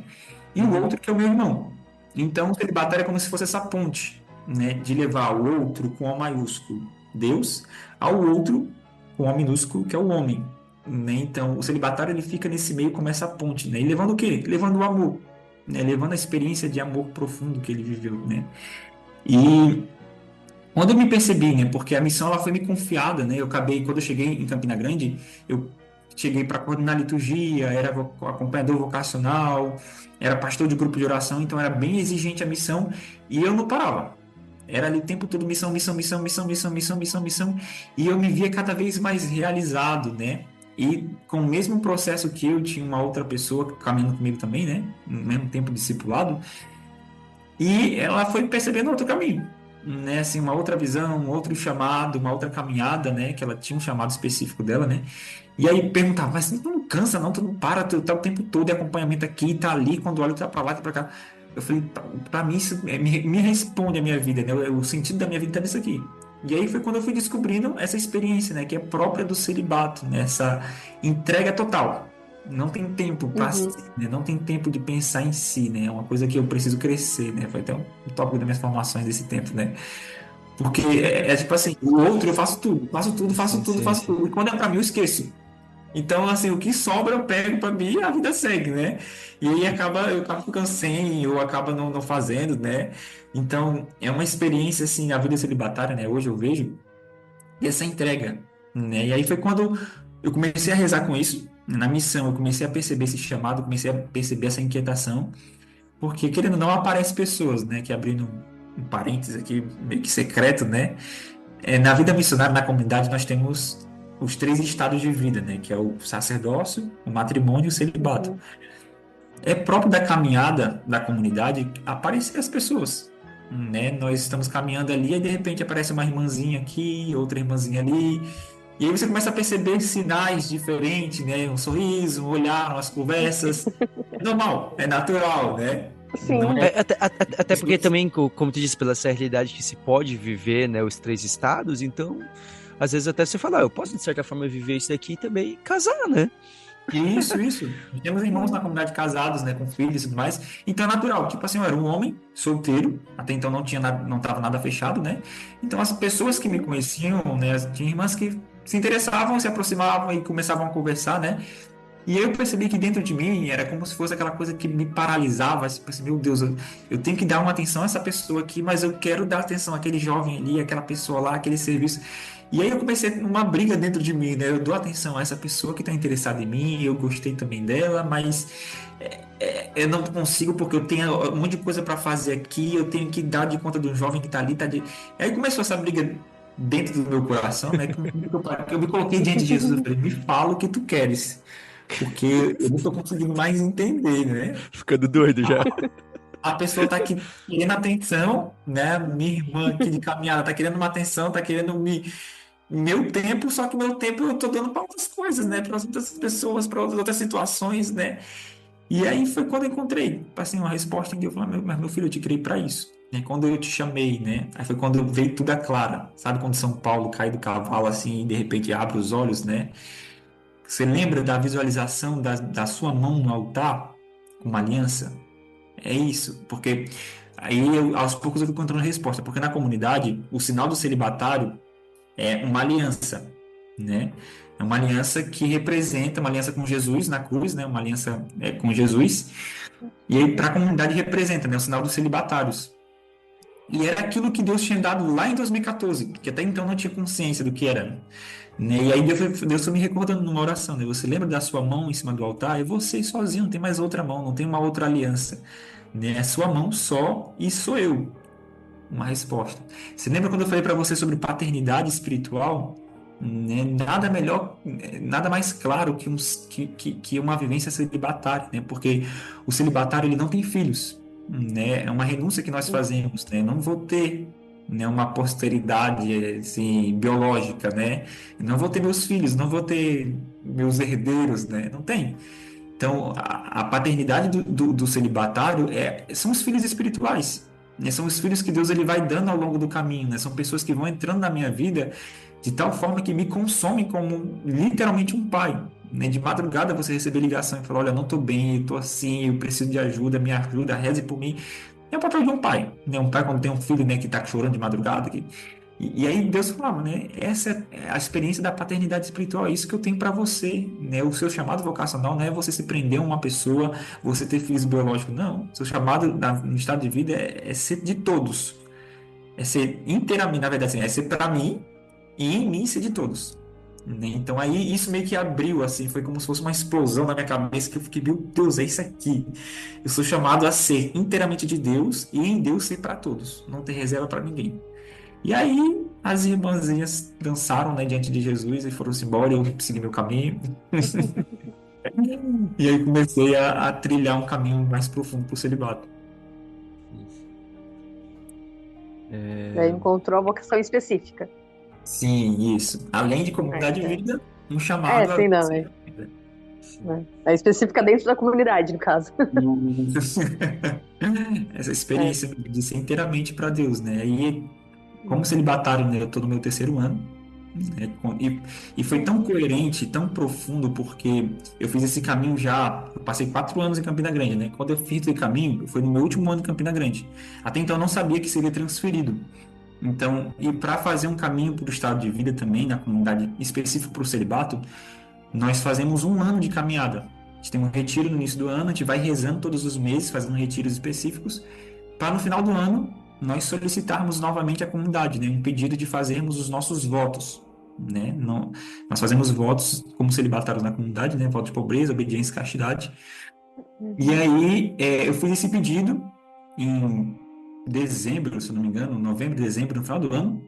E o uhum. outro que é o meu irmão. Então, o celibatário é como se fosse essa ponte, né? De levar o outro com O maiúsculo, Deus, ao outro com O minúsculo, que é o homem, né? Então, o celibatário, ele fica nesse meio como essa ponte, né? E levando o quê? Levando o amor, né? Levando a experiência de amor profundo que ele viveu, né? E quando eu me percebi, né, porque a missão ela foi me confiada, né, quando eu cheguei em Campina Grande, eu cheguei para coordenar liturgia, era acompanhador vocacional, era pastor de grupo de oração, então era bem exigente a missão e eu não parava. Era ali o tempo todo missão, missão, missão, missão, missão, missão, missão, missão, e eu me via cada vez mais realizado, né? E com o mesmo processo que eu tinha uma outra pessoa caminhando comigo também, né? No mesmo tempo discipulado, e ela foi percebendo outro caminho, né? Assim, uma outra visão, um outro chamado, uma outra caminhada, né? Que ela tinha um chamado específico dela, né? E aí perguntava, mas tu não cansa não, tu não para, tu tá o tempo todo de acompanhamento aqui, tá ali, quando olha, tu tá pra lá, tá pra cá. Eu falei, pra mim isso me responde a minha vida, né? O sentido da minha vida tá nisso aqui. E aí foi quando eu fui descobrindo essa experiência, né? Que é própria do celibato, né? Essa entrega total. Não tem tempo para si, uhum. né? Não tem tempo de pensar em si, né? É uma coisa que eu preciso crescer, né? Foi até um tópico das minhas formações desse tempo, né? Porque é tipo assim, o outro eu faço tudo, faço tudo, faço Sim, tudo, sim, faço sim. tudo. E quando é para mim, eu esqueço. Então, assim, o que sobra eu pego para mim e a vida segue, né? E aí eu acabo ficando sem, ou acaba não fazendo, né? Então, é uma experiência, assim, a vida celibatária, né? Hoje eu vejo essa entrega, né? E aí foi quando eu comecei a rezar com isso, na missão, eu comecei a perceber esse chamado, comecei a perceber essa inquietação, porque querendo ou não aparecem pessoas, né? Que abrindo um parênteses aqui, meio que secreto, né? Na vida missionária, na comunidade, nós temos os 3 estados de vida, né? Que é o sacerdócio, o matrimônio e o celibato. Uhum. É próprio da caminhada da comunidade aparecer as pessoas, né? Nós estamos caminhando ali e de repente aparece uma irmãzinha aqui, outra irmãzinha ali, e aí você começa a perceber sinais diferentes, né? Um sorriso, um olhar, umas conversas. É normal, é natural, né? Não Sim, é Até porque também, como tu disse, pela realidade que se pode viver, né, os 3 estados, então, às vezes até você fala, eu posso, de certa forma, viver isso daqui e também casar, né? isso, isso. Temos irmãos na sim. comunidade casados, né, com filhos e tudo mais. Então é natural. Tipo assim, eu era um homem solteiro, até então não tinha nada, não estava nada fechado, né? Então as pessoas que me Uhum. conheciam, né, tinha irmãs que se interessavam, se aproximavam e começavam a conversar, né? E eu percebi que dentro de mim era como se fosse aquela coisa que me paralisava, tipo assim, meu Deus, eu tenho que dar uma atenção a essa pessoa aqui, mas eu quero dar atenção àquele jovem ali, àquela pessoa lá, aquele serviço. E aí eu comecei uma briga dentro de mim, né? Eu dou atenção a essa pessoa que está interessada em mim, eu gostei também dela, mas eu não consigo porque eu tenho um monte de coisa para fazer aqui, eu tenho que dar de conta do jovem que está ali, tá de... E aí começou essa briga dentro do meu coração, né? Que eu me coloquei diante de Jesus, eu falei, me fala o que tu queres porque eu não estou conseguindo mais entender, né? Ficando doido já. A pessoa está aqui querendo atenção, né? Minha irmã aqui de caminhada está querendo uma atenção, está querendo meu tempo, só que meu tempo eu estou dando para outras coisas, né? Para outras pessoas, para outras situações, né? E aí foi quando eu encontrei, assim, uma resposta em que eu falei, mas meu filho, eu te criei para isso. Né? Quando eu te chamei, né? Aí foi quando veio tudo a clara. Sabe quando São Paulo cai do cavalo assim e de repente abre os olhos, né? Você lembra da visualização da sua mão no altar com uma aliança? É isso, porque aí aos poucos eu fui encontrando resposta, porque na comunidade o sinal do celibatário é uma aliança, né? É uma aliança que representa uma aliança com Jesus na cruz, né? Uma aliança com Jesus. E aí para a comunidade representa, né? O sinal dos celibatários. E era aquilo que Deus tinha dado lá em 2014, que até então não tinha consciência do que era, né? E aí Deus foi me recordando numa oração, né? Você lembra da sua mão em cima do altar? É você sozinho, não tem mais outra mão, não tem uma outra aliança, né? É sua mão só e sou eu. Uma resposta. Você lembra quando eu falei para você sobre paternidade espiritual? Né? Nada melhor, nada mais claro que uma vivência celibatária, né? Porque o celibatário ele não tem filhos, né? É uma renúncia que nós fazemos, né? Não vou ter, né, uma posteridade assim, biológica, né? Não vou ter meus filhos, não vou ter meus herdeiros, né? Não tem. Então, a paternidade do celibatário são os filhos espirituais, né? São os filhos que Deus ele vai dando ao longo do caminho, né? São pessoas que vão entrando na minha vida de tal forma que me consomem como literalmente um pai, né? De madrugada você receber ligação e falar, olha, não estou bem, eu estou assim, eu preciso de ajuda, me ajuda, reze por mim. É o papel de um pai, né? Um pai quando tem um filho, né, que está chorando de madrugada, e aí Deus falava, né? Essa é a experiência da paternidade espiritual, é isso que eu tenho para você, né? O seu chamado vocacional não é você se prender a uma pessoa, você ter filhos biológicos, não. Seu chamado no estado de vida é ser de todos, é ser inteiramente, na verdade, assim, é ser para mim e em mim ser de todos. Né? Então aí isso meio que abriu, assim, foi como se fosse uma explosão na minha cabeça que eu fiquei, meu Deus, é isso aqui. Eu sou chamado a ser inteiramente de Deus e em Deus ser para todos, não ter reserva para ninguém. E aí as irmãzinhas dançaram, né, diante de Jesus e foram-se embora, eu segui meu caminho. E aí comecei a trilhar um caminho mais profundo para o celibato. Daí encontrou a vocação específica. Sim, isso. Além de É, comunidade de é. vida, um É, chamado a sim, não. ser vida. É específica dentro da comunidade, no caso. Essa É. experiência de ser inteiramente para Deus, né? E como celibatário, né? Eu tô no meu terceiro ano, né? E foi tão Uhum. coerente, tão profundo, porque eu fiz esse caminho já. Eu passei 4 anos em Campina Grande, né? Quando eu fiz esse caminho, foi no meu último ano em Campina Grande. Até então eu não sabia que seria transferido. Então, e para fazer um caminho para o estado de vida também, na comunidade específico para o celibato, nós fazemos um ano de caminhada. A gente tem um retiro no início do ano, a gente vai rezando todos os meses, fazendo retiros específicos, para no final do ano nós solicitarmos novamente à comunidade, né, um pedido de fazermos os nossos votos. Né? Não, nós fazemos votos como celibatários na comunidade, né? Voto de pobreza, obediência e castidade. E Uhum. aí eu fiz esse pedido em dezembro, se não me engano, novembro, dezembro, no final do ano.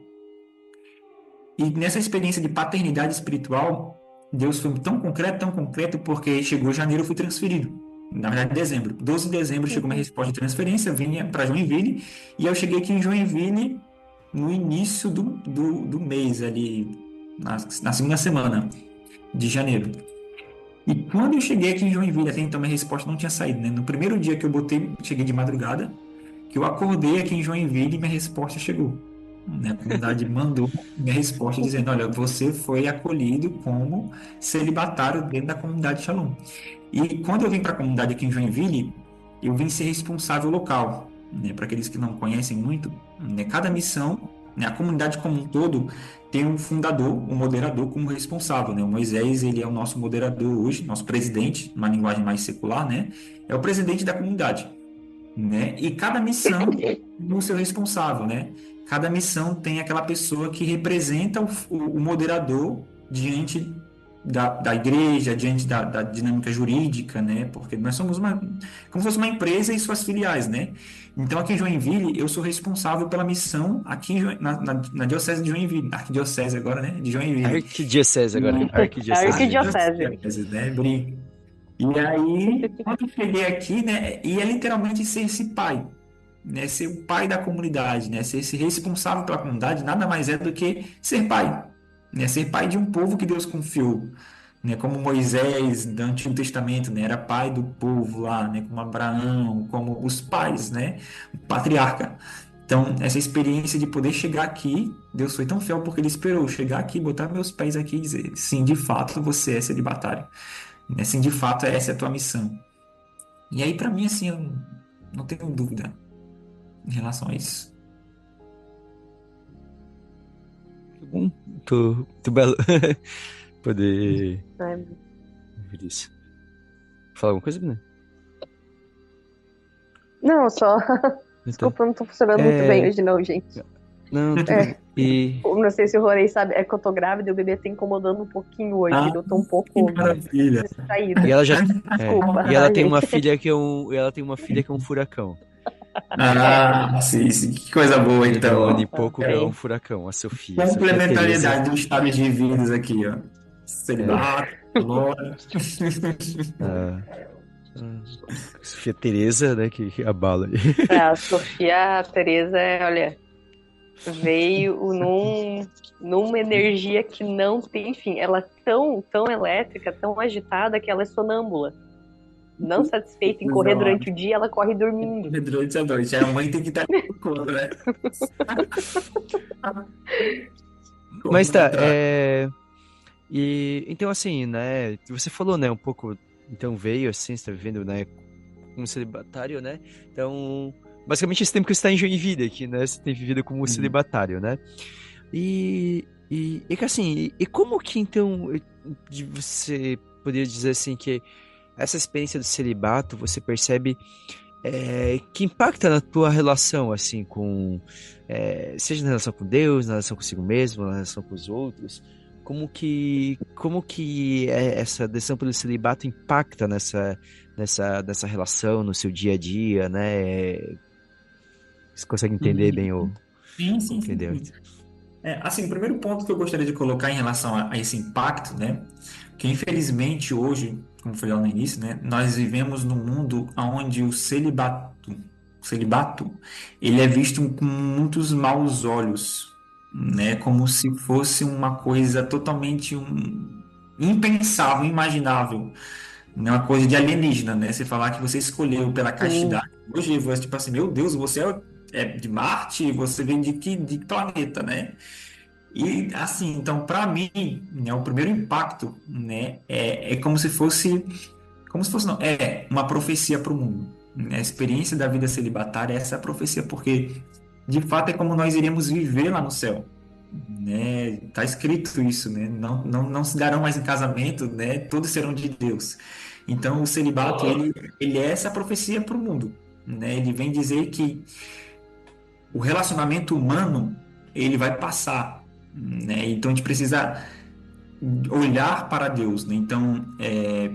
E nessa experiência de paternidade espiritual, Deus foi tão concreto, porque chegou janeiro, eu fui transferido. Na verdade, dezembro. 12 de dezembro chegou minha Uhum. resposta de transferência, vinha para Joinville, e eu cheguei aqui em Joinville no início do mês, ali, na segunda semana de janeiro. E quando eu cheguei aqui em Joinville, até então minha resposta não tinha saído, né? No primeiro dia que eu botei, cheguei de madrugada, que eu acordei aqui em Joinville e minha resposta chegou. Né? A comunidade mandou minha resposta dizendo: olha, você foi acolhido como celibatário dentro da comunidade Shalom. E quando eu vim para a comunidade aqui em Joinville, eu vim ser responsável local. Né? Para aqueles que não conhecem muito, né? Cada missão, né? A comunidade como um todo tem um fundador, um moderador como responsável. Né? O Moisés, ele é o nosso moderador hoje, nosso presidente, numa linguagem mais secular, né? É o presidente da comunidade, né? E cada missão tem o seu responsável, né? Cada missão tem aquela pessoa que representa o moderador diante da igreja, diante da dinâmica jurídica, né? Porque nós somos como se fosse uma empresa e suas filiais, né? Então, aqui em Joinville, eu sou responsável pela missão aqui na Diocese de Joinville, na Arquidiocese agora, né? De Joinville. Arquidiocese agora, arquidiocese. Arquidiocese. Arquidiocese, né? E aí, quando eu cheguei aqui, né, e é literalmente ser esse pai, né, ser o pai da comunidade, né, ser esse responsável pela comunidade, nada mais é do que ser pai, né, ser pai de um povo que Deus confiou, né, como Moisés do Antigo Testamento, né, era pai do povo lá, né, como Abraão, como os pais, né, o patriarca. Então, essa experiência de poder chegar aqui, Deus foi tão fiel porque ele esperou chegar aqui, botar meus pés aqui e dizer, sim, de fato, você é celibatário. Assim, de fato, essa é a tua missão. E aí, para mim, assim, eu não tenho dúvida em relação a isso. Que bom, muito belo poder É. ouvir isso. Fala alguma coisa, Bina? Não, só. Então, Desculpa, eu não tô funcionando muito bem é, hoje, não, gente. não, tudo É, bem. E não sei se o Rorei sabe, é que eu tô grávida e o bebê tá incomodando um pouquinho hoje. Ah, Eu tô um que pouco maravilha. e distraída. ela já Desculpa, e ela tá, tem uma gente? filha que é um furacão. Ah, sim, sim. Que coisa boa, Filha de um ano e então. Ah, pouco que é um bem. furacão, a Sofia. Sofia Teresa. Complementariedade dos estados divinos aqui, ó. É, Celibato, Lora. a, Sofia Teresa, né, que abala. A Sofia Teresa, olha, veio numa energia que não tem fim. Ela é tão elétrica, tão agitada, que ela é sonâmbula. Não satisfeita em correr durante o dia, ela corre dormindo. Durante a noite. A mãe tem que estar no colo, né? Mas tá, Contrário. e então assim, né, você falou, né, um pouco, então veio assim, você tá vivendo, né, como celibatário, né? Então, basicamente esse tempo que você está em Joinville aqui, né, você tem vivido como celibatário, né? E que assim, e como que então de você poderia dizer assim que essa experiência do celibato você percebe que impacta na tua relação assim com seja na relação com Deus, na relação consigo mesmo, na relação com os outros, como que essa decisão pelo celibato impacta nessa relação no seu dia a dia, né? Você consegue entender bem o Sim, sim, sim, entendeu? sim. Assim, o primeiro ponto que eu gostaria de colocar em relação a esse impacto, né? Que infelizmente hoje, como foi lá no início, né? Nós vivemos num mundo onde o celibato, ele é visto com muitos maus olhos, né? Como se fosse uma coisa totalmente impensável, imaginável, né? Uma coisa de alienígena, né? Você falar que você escolheu pela Sim, castidade, hoje você tipo assim, meu Deus, você é de Marte, você vem de que planeta, né? E assim, então, para mim, né, o primeiro impacto, né, é como se fosse, não, é uma profecia para o mundo. Né? A experiência da vida celibatária é essa profecia, porque de fato é como nós iremos viver lá no céu. Né? Tá escrito isso, né? Não, não, não se darão mais em casamento, né? Todos serão de Deus. Então, o celibato, ele é essa profecia para o mundo. Né? Ele vem dizer que o relacionamento humano ele vai passar, né? Então a gente precisa olhar para Deus, né? Então,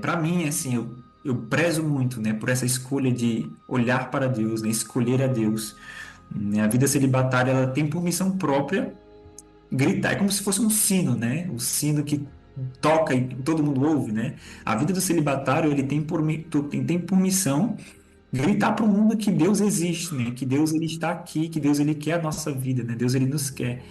para mim, assim, eu prezo muito, né, por essa escolha de olhar para Deus, né, escolher a Deus. Né? A vida celibatária ela tem por missão própria gritar, é como se fosse um sino, né? O sino que toca e todo mundo ouve, né? A vida do celibatário ele tem por missão gritar para o mundo que Deus existe, né? Que Deus ele está aqui, que Deus ele quer a nossa vida, né? Deus ele nos quer.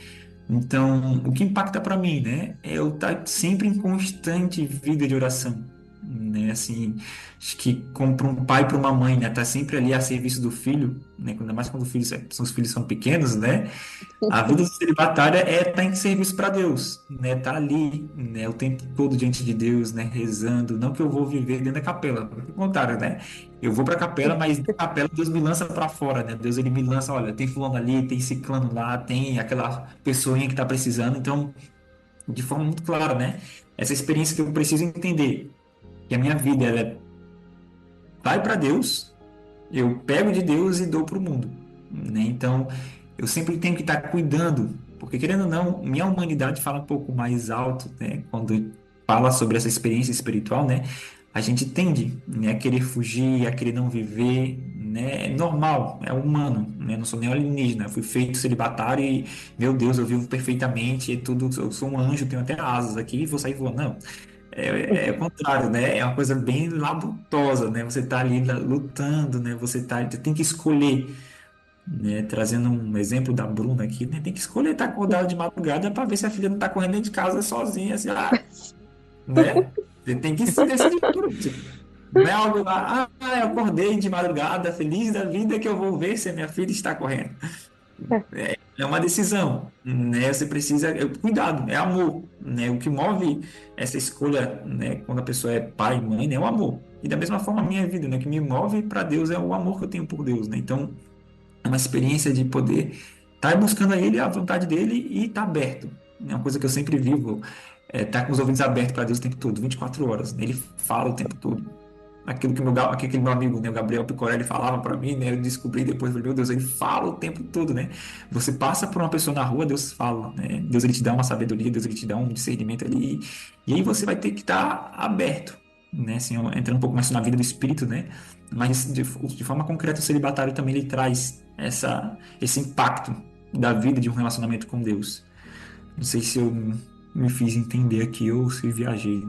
Então, o que impacta para mim, né, é eu estar sempre em constante vida de oração, né? Assim, acho que como para um pai, para uma mãe, né, tá sempre ali a serviço do filho, né? Ainda mais quando os filhos são pequenos, né? A vida celibatária é estar em serviço para Deus, né? Tá ali, né? O tempo todo diante de Deus, né? Rezando. Não que eu vou viver dentro da capela, pelo contrário, né? Eu vou para a capela, mas da capela Deus me lança para fora, né? Deus ele me lança, olha, tem fulano ali, tem ciclano lá, tem aquela pessoinha que está precisando. Então, de forma muito clara, né? Essa experiência que eu preciso entender, que a minha vida ela vai para Deus, eu pego de Deus e dou para o mundo, né? Então, eu sempre tenho que estar cuidando, porque querendo ou não, minha humanidade fala um pouco mais alto, né? Quando fala sobre essa experiência espiritual, né? A gente tende, né, a querer fugir, a querer não viver, né? É normal, é humano, né? Não sou nem alienígena, eu fui feito celibatário e, meu Deus, eu vivo perfeitamente, e tudo, eu sou um anjo, tenho até asas aqui e vou sair voando. Não. É o contrário, né? É uma coisa bem labutosa, né? Você tá ali lutando, né? Você tem que escolher, né? Trazendo um exemplo da Bruna aqui, né? Tem que escolher estar acordado de madrugada para ver se a filha não tá correndo dentro de casa sozinha, assim, né? Você tem que se decidir por isso. Não é algo lá, eu acordei de madrugada, feliz da vida que eu vou ver se a minha filha está correndo. É uma decisão, né? Você precisa, cuidado, é amor, né? O que move essa escolha, né? Quando a pessoa é pai, mãe, né? É o amor. E da mesma forma a minha vida, né? O que me move para Deus é o amor que eu tenho por Deus, né? Então, é uma experiência de poder estar buscando a Ele, a vontade dele e estar aberto. É uma coisa que eu sempre vivo, estar com os ouvidos abertos para Deus o tempo todo, 24 horas, né? Ele fala o tempo todo. aquilo que aquele meu amigo, né, o Gabriel Picorelli falava para mim, né, eu descobri depois, falei, meu Deus, ele fala o tempo todo, né? Você passa por uma pessoa na rua, Deus fala, né? Deus ele te dá uma sabedoria, Deus ele te dá um discernimento ali, e aí você vai ter que estar aberto, né? Assim, entrando um pouco mais na vida do espírito, né? Mas de forma concreta, o celibatário também ele traz esse impacto da vida de um relacionamento com Deus. Não sei se eu me fiz entender aqui ou se viajei.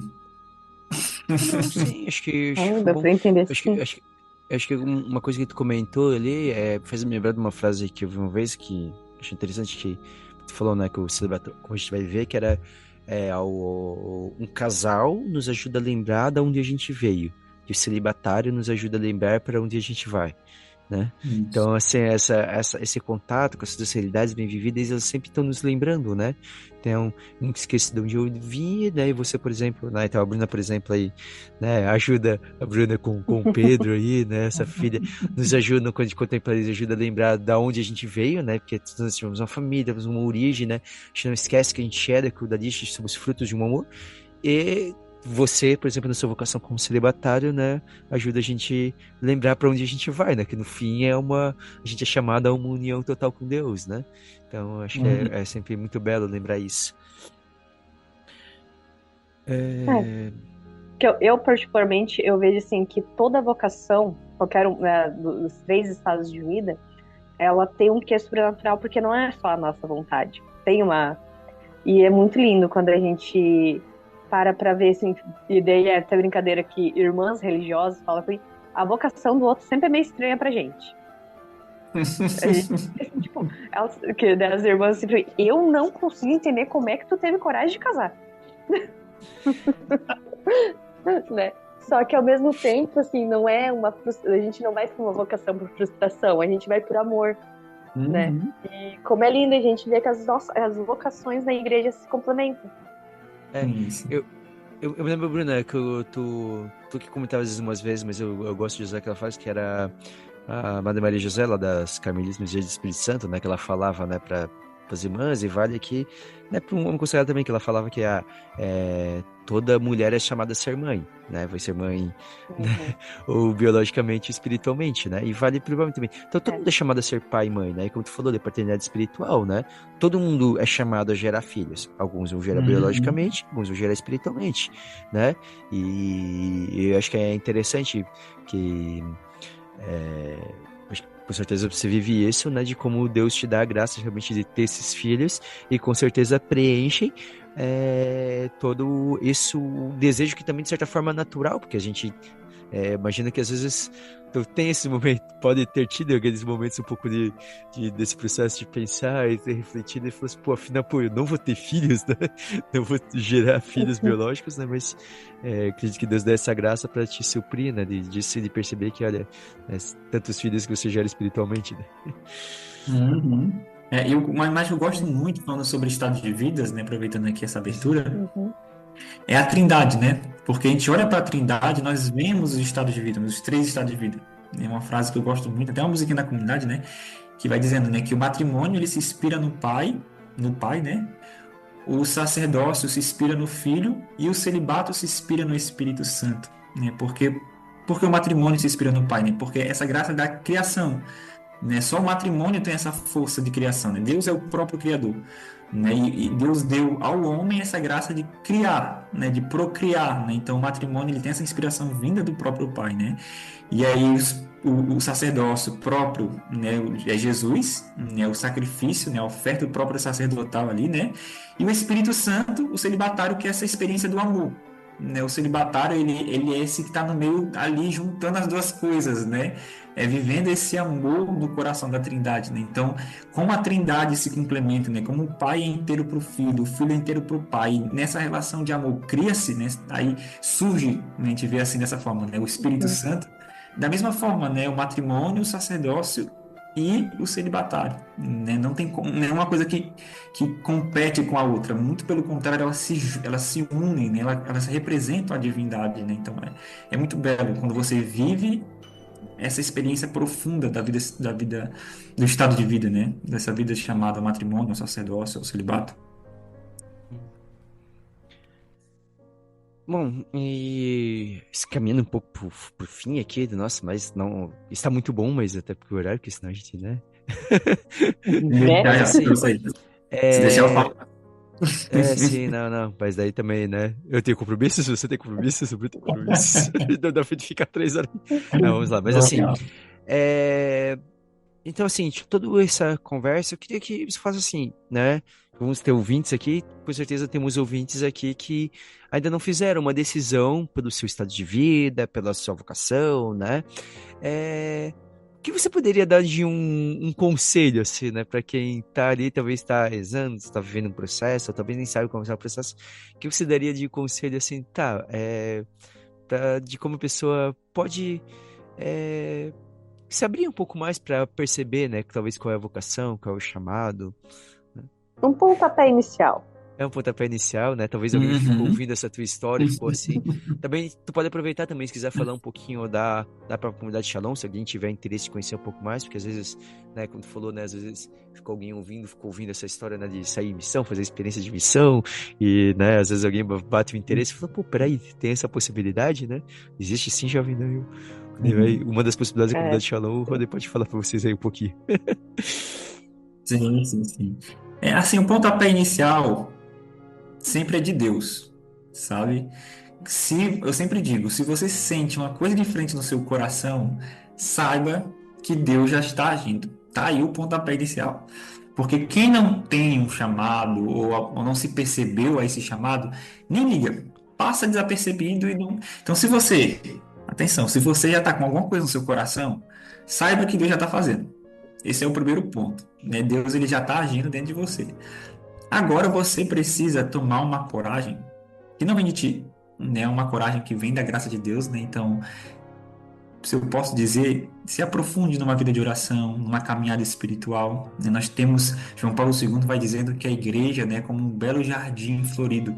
Não, sim, acho que Ah, foi dá bom. pra entender Acho que, sim. acho, que- acho que uma coisa que tu comentou ali fez me lembrar de uma frase que eu vi uma vez que achei interessante que tu falou, né, que o celibato, como a gente vai ver, que era um casal nos ajuda a lembrar de onde a gente veio, e o celibatário nos ajuda a lembrar para onde a gente vai, né? Isso. Então, assim, esse contato com essas duas realidades bem vividas, elas sempre estão nos lembrando, né? Então, nunca esqueça de onde eu vim, né? E você, por exemplo, né? Então, a Bruna, por exemplo, aí, né? Ajuda a Bruna com o Pedro aí, né? Essa filha nos ajuda, quando a gente contempla eles, ajuda a lembrar da onde a gente veio, né? Porque nós tivemos uma família, temos uma origem, né? A gente não esquece que a gente é da Dalice, somos frutos de um amor. E você, por exemplo, na sua vocação como celibatário, né, ajuda a gente a lembrar para onde a gente vai, né? Que no fim a gente é chamado a uma união total com Deus, né? Então, acho que Uhum. é sempre muito belo lembrar isso. É, É, que eu, particularmente, eu vejo assim que toda vocação, qualquer um, né, dos três estados de vida, ela tem um quê sobrenatural, porque não é só a nossa vontade. Tem uma. E é muito lindo quando a gente para ver, assim, e daí é até brincadeira que irmãs religiosas falam que a vocação do outro sempre é meio estranha pra gente. A gente, assim, tipo, que das irmãs sempre, eu não consigo entender como é que tu teve coragem de casar, né? Só que ao mesmo tempo, assim, não é a gente não vai por uma vocação por frustração, a gente vai por amor, né? Uhum. E como é lindo a gente ver que as vocações na igreja se complementam. é, Sim, sim. eu me lembro, Bruna, que tu que comentavas isso umas vezes, mas eu gosto de usar aquela frase que era a Madre Maria José, lá das Carmelitas Dias do Espírito Santo, né, que ela falava, né, para as irmãs, e vale aqui, né, para um homem consagrado também, que ela falava que toda mulher é chamada a ser mãe, né, vai ser mãe, né, Uhum. ou biologicamente, espiritualmente, né, e vale para o homem também. Então, todo É. mundo é chamado a ser pai e mãe, né, e como tu falou, de paternidade espiritual, né, todo mundo é chamado a gerar filhos. Alguns vão gerar Uhum. biologicamente, alguns vão gerar espiritualmente, né, e eu acho que é interessante que acho que com certeza você vive isso, né? De como Deus te dá a graça realmente de ter esses filhos e com certeza preenchem todo esse desejo que também de certa forma é natural, porque a gente imagina que às vezes tu tem esse momento, pode ter tido aqueles momentos um pouco desse processo de pensar e ter refletido e falar assim, pô, afinal, pô, eu não vou ter filhos, né? Não vou gerar filhos biológicos, né? Mas acredito que Deus dá essa graça para te suprir, né? De perceber que, olha, tantos filhos que você gera espiritualmente, né? Uhum. Mas eu gosto muito, falando sobre estado de vidas, né, aproveitando aqui essa abertura, Uhum. é a Trindade, né? Porque a gente olha para a Trindade, nós vemos os estados de vida, os três estados de vida. É uma frase que eu gosto muito, até uma musiquinha da comunidade, né? Que vai dizendo, né, que o matrimônio ele se inspira no pai, né? O sacerdócio se inspira no Filho e o celibato se inspira no Espírito Santo, né? Porque o matrimônio se inspira no Pai, né? Porque essa graça da criação, né? Só o matrimônio tem essa força de criação, né? Deus é o próprio criador, né? E Deus deu ao homem essa graça de criar, né? De procriar, né? Então o matrimônio ele tem essa inspiração vinda do próprio Pai, né? E aí o sacerdócio próprio, né, é Jesus, né, o sacrifício, né, a oferta própria sacerdotal ali, né? E o Espírito Santo, o celibatário, que é essa experiência do amor. Né? O celibatário, ele é esse que está no meio ali, juntando as duas coisas, né? É vivendo esse amor no coração da Trindade, né? Então, como a Trindade se complementa, né? Como o Pai é inteiro para o Filho é inteiro para o Pai, nessa relação de amor cria-se, né? Aí surge, né? A gente vê assim dessa forma, né? O Espírito Uhum. Santo da mesma forma, né, o matrimônio, o sacerdócio e o celibatário, né? Não tem nenhuma coisa que compete com a outra, muito pelo contrário, elas se unem, né? Elas representam a divindade, né? Então é muito belo quando você vive essa experiência profunda da vida, do estado de vida, né? Dessa vida chamada matrimônio, sacerdócio, celibato. Bom, e caminhando um pouco pro fim aqui do nosso, mas não. Está muito bom, mas até porque o horário, porque senão a gente, né? Né? Mas assim, Isso aí. Se deixar eu é. falar. É, sim, não, não. Mas daí também, né? Eu tenho compromissos, você tem compromissos, eu tenho compromissos. Não dá pra gente ficar 3 horas. Não, vamos lá. Mas assim, é. Então, assim, de toda essa conversa, eu queria que você faça assim, né? Vamos ter ouvintes aqui, com certeza temos ouvintes aqui que ainda não fizeram uma decisão pelo seu estado de vida, pela sua vocação, né? O que você poderia dar de um conselho, assim, né, para quem tá ali, talvez está rezando, está vivendo um processo, ou talvez nem sabe como é o processo, o que você daria de conselho, assim, tá, de como a pessoa pode é, se abrir um pouco mais para perceber, né, que talvez qual é a vocação, qual é o chamado, né? Um pontapé inicial. É um pontapé inicial, né? Talvez alguém ficou Uhum. ouvindo essa tua história e ficou assim. Também tu pode aproveitar também se quiser falar um pouquinho da própria comunidade Shalom, se alguém tiver interesse em conhecer um pouco mais, porque às vezes, né, como tu falou, né, às vezes ficou alguém ouvindo, ficou ouvindo essa história, né, de sair em missão, fazer experiência de missão, e, né, às vezes alguém bate o interesse e fala, pô, peraí, tem essa possibilidade, né? Existe sim, jovem, né? Uma das possibilidades da É. comunidade Shalom, o Rodney pode falar pra vocês aí um pouquinho. Sim, sim, sim. É assim, o pontapé inicial sempre é de Deus, sabe? Se eu sempre digo, se você sente uma coisa diferente no seu coração, saiba que Deus já está agindo. Tá aí o pontapé inicial. Porque quem não tem um chamado ou não se percebeu a esse chamado, nem liga, passa desapercebido e não. Então, se você, atenção, se você já está com alguma coisa no seu coração, saiba que Deus já está fazendo. Esse é o primeiro ponto, né? Deus ele já está agindo dentro de você. Agora você precisa tomar uma coragem que não vem de ti, né? Uma coragem que vem da graça de Deus, né? Então, se eu posso dizer, se aprofunde numa vida de oração, numa caminhada espiritual, né? Nós temos, João Paulo II vai dizendo que a igreja, né, é como um belo jardim florido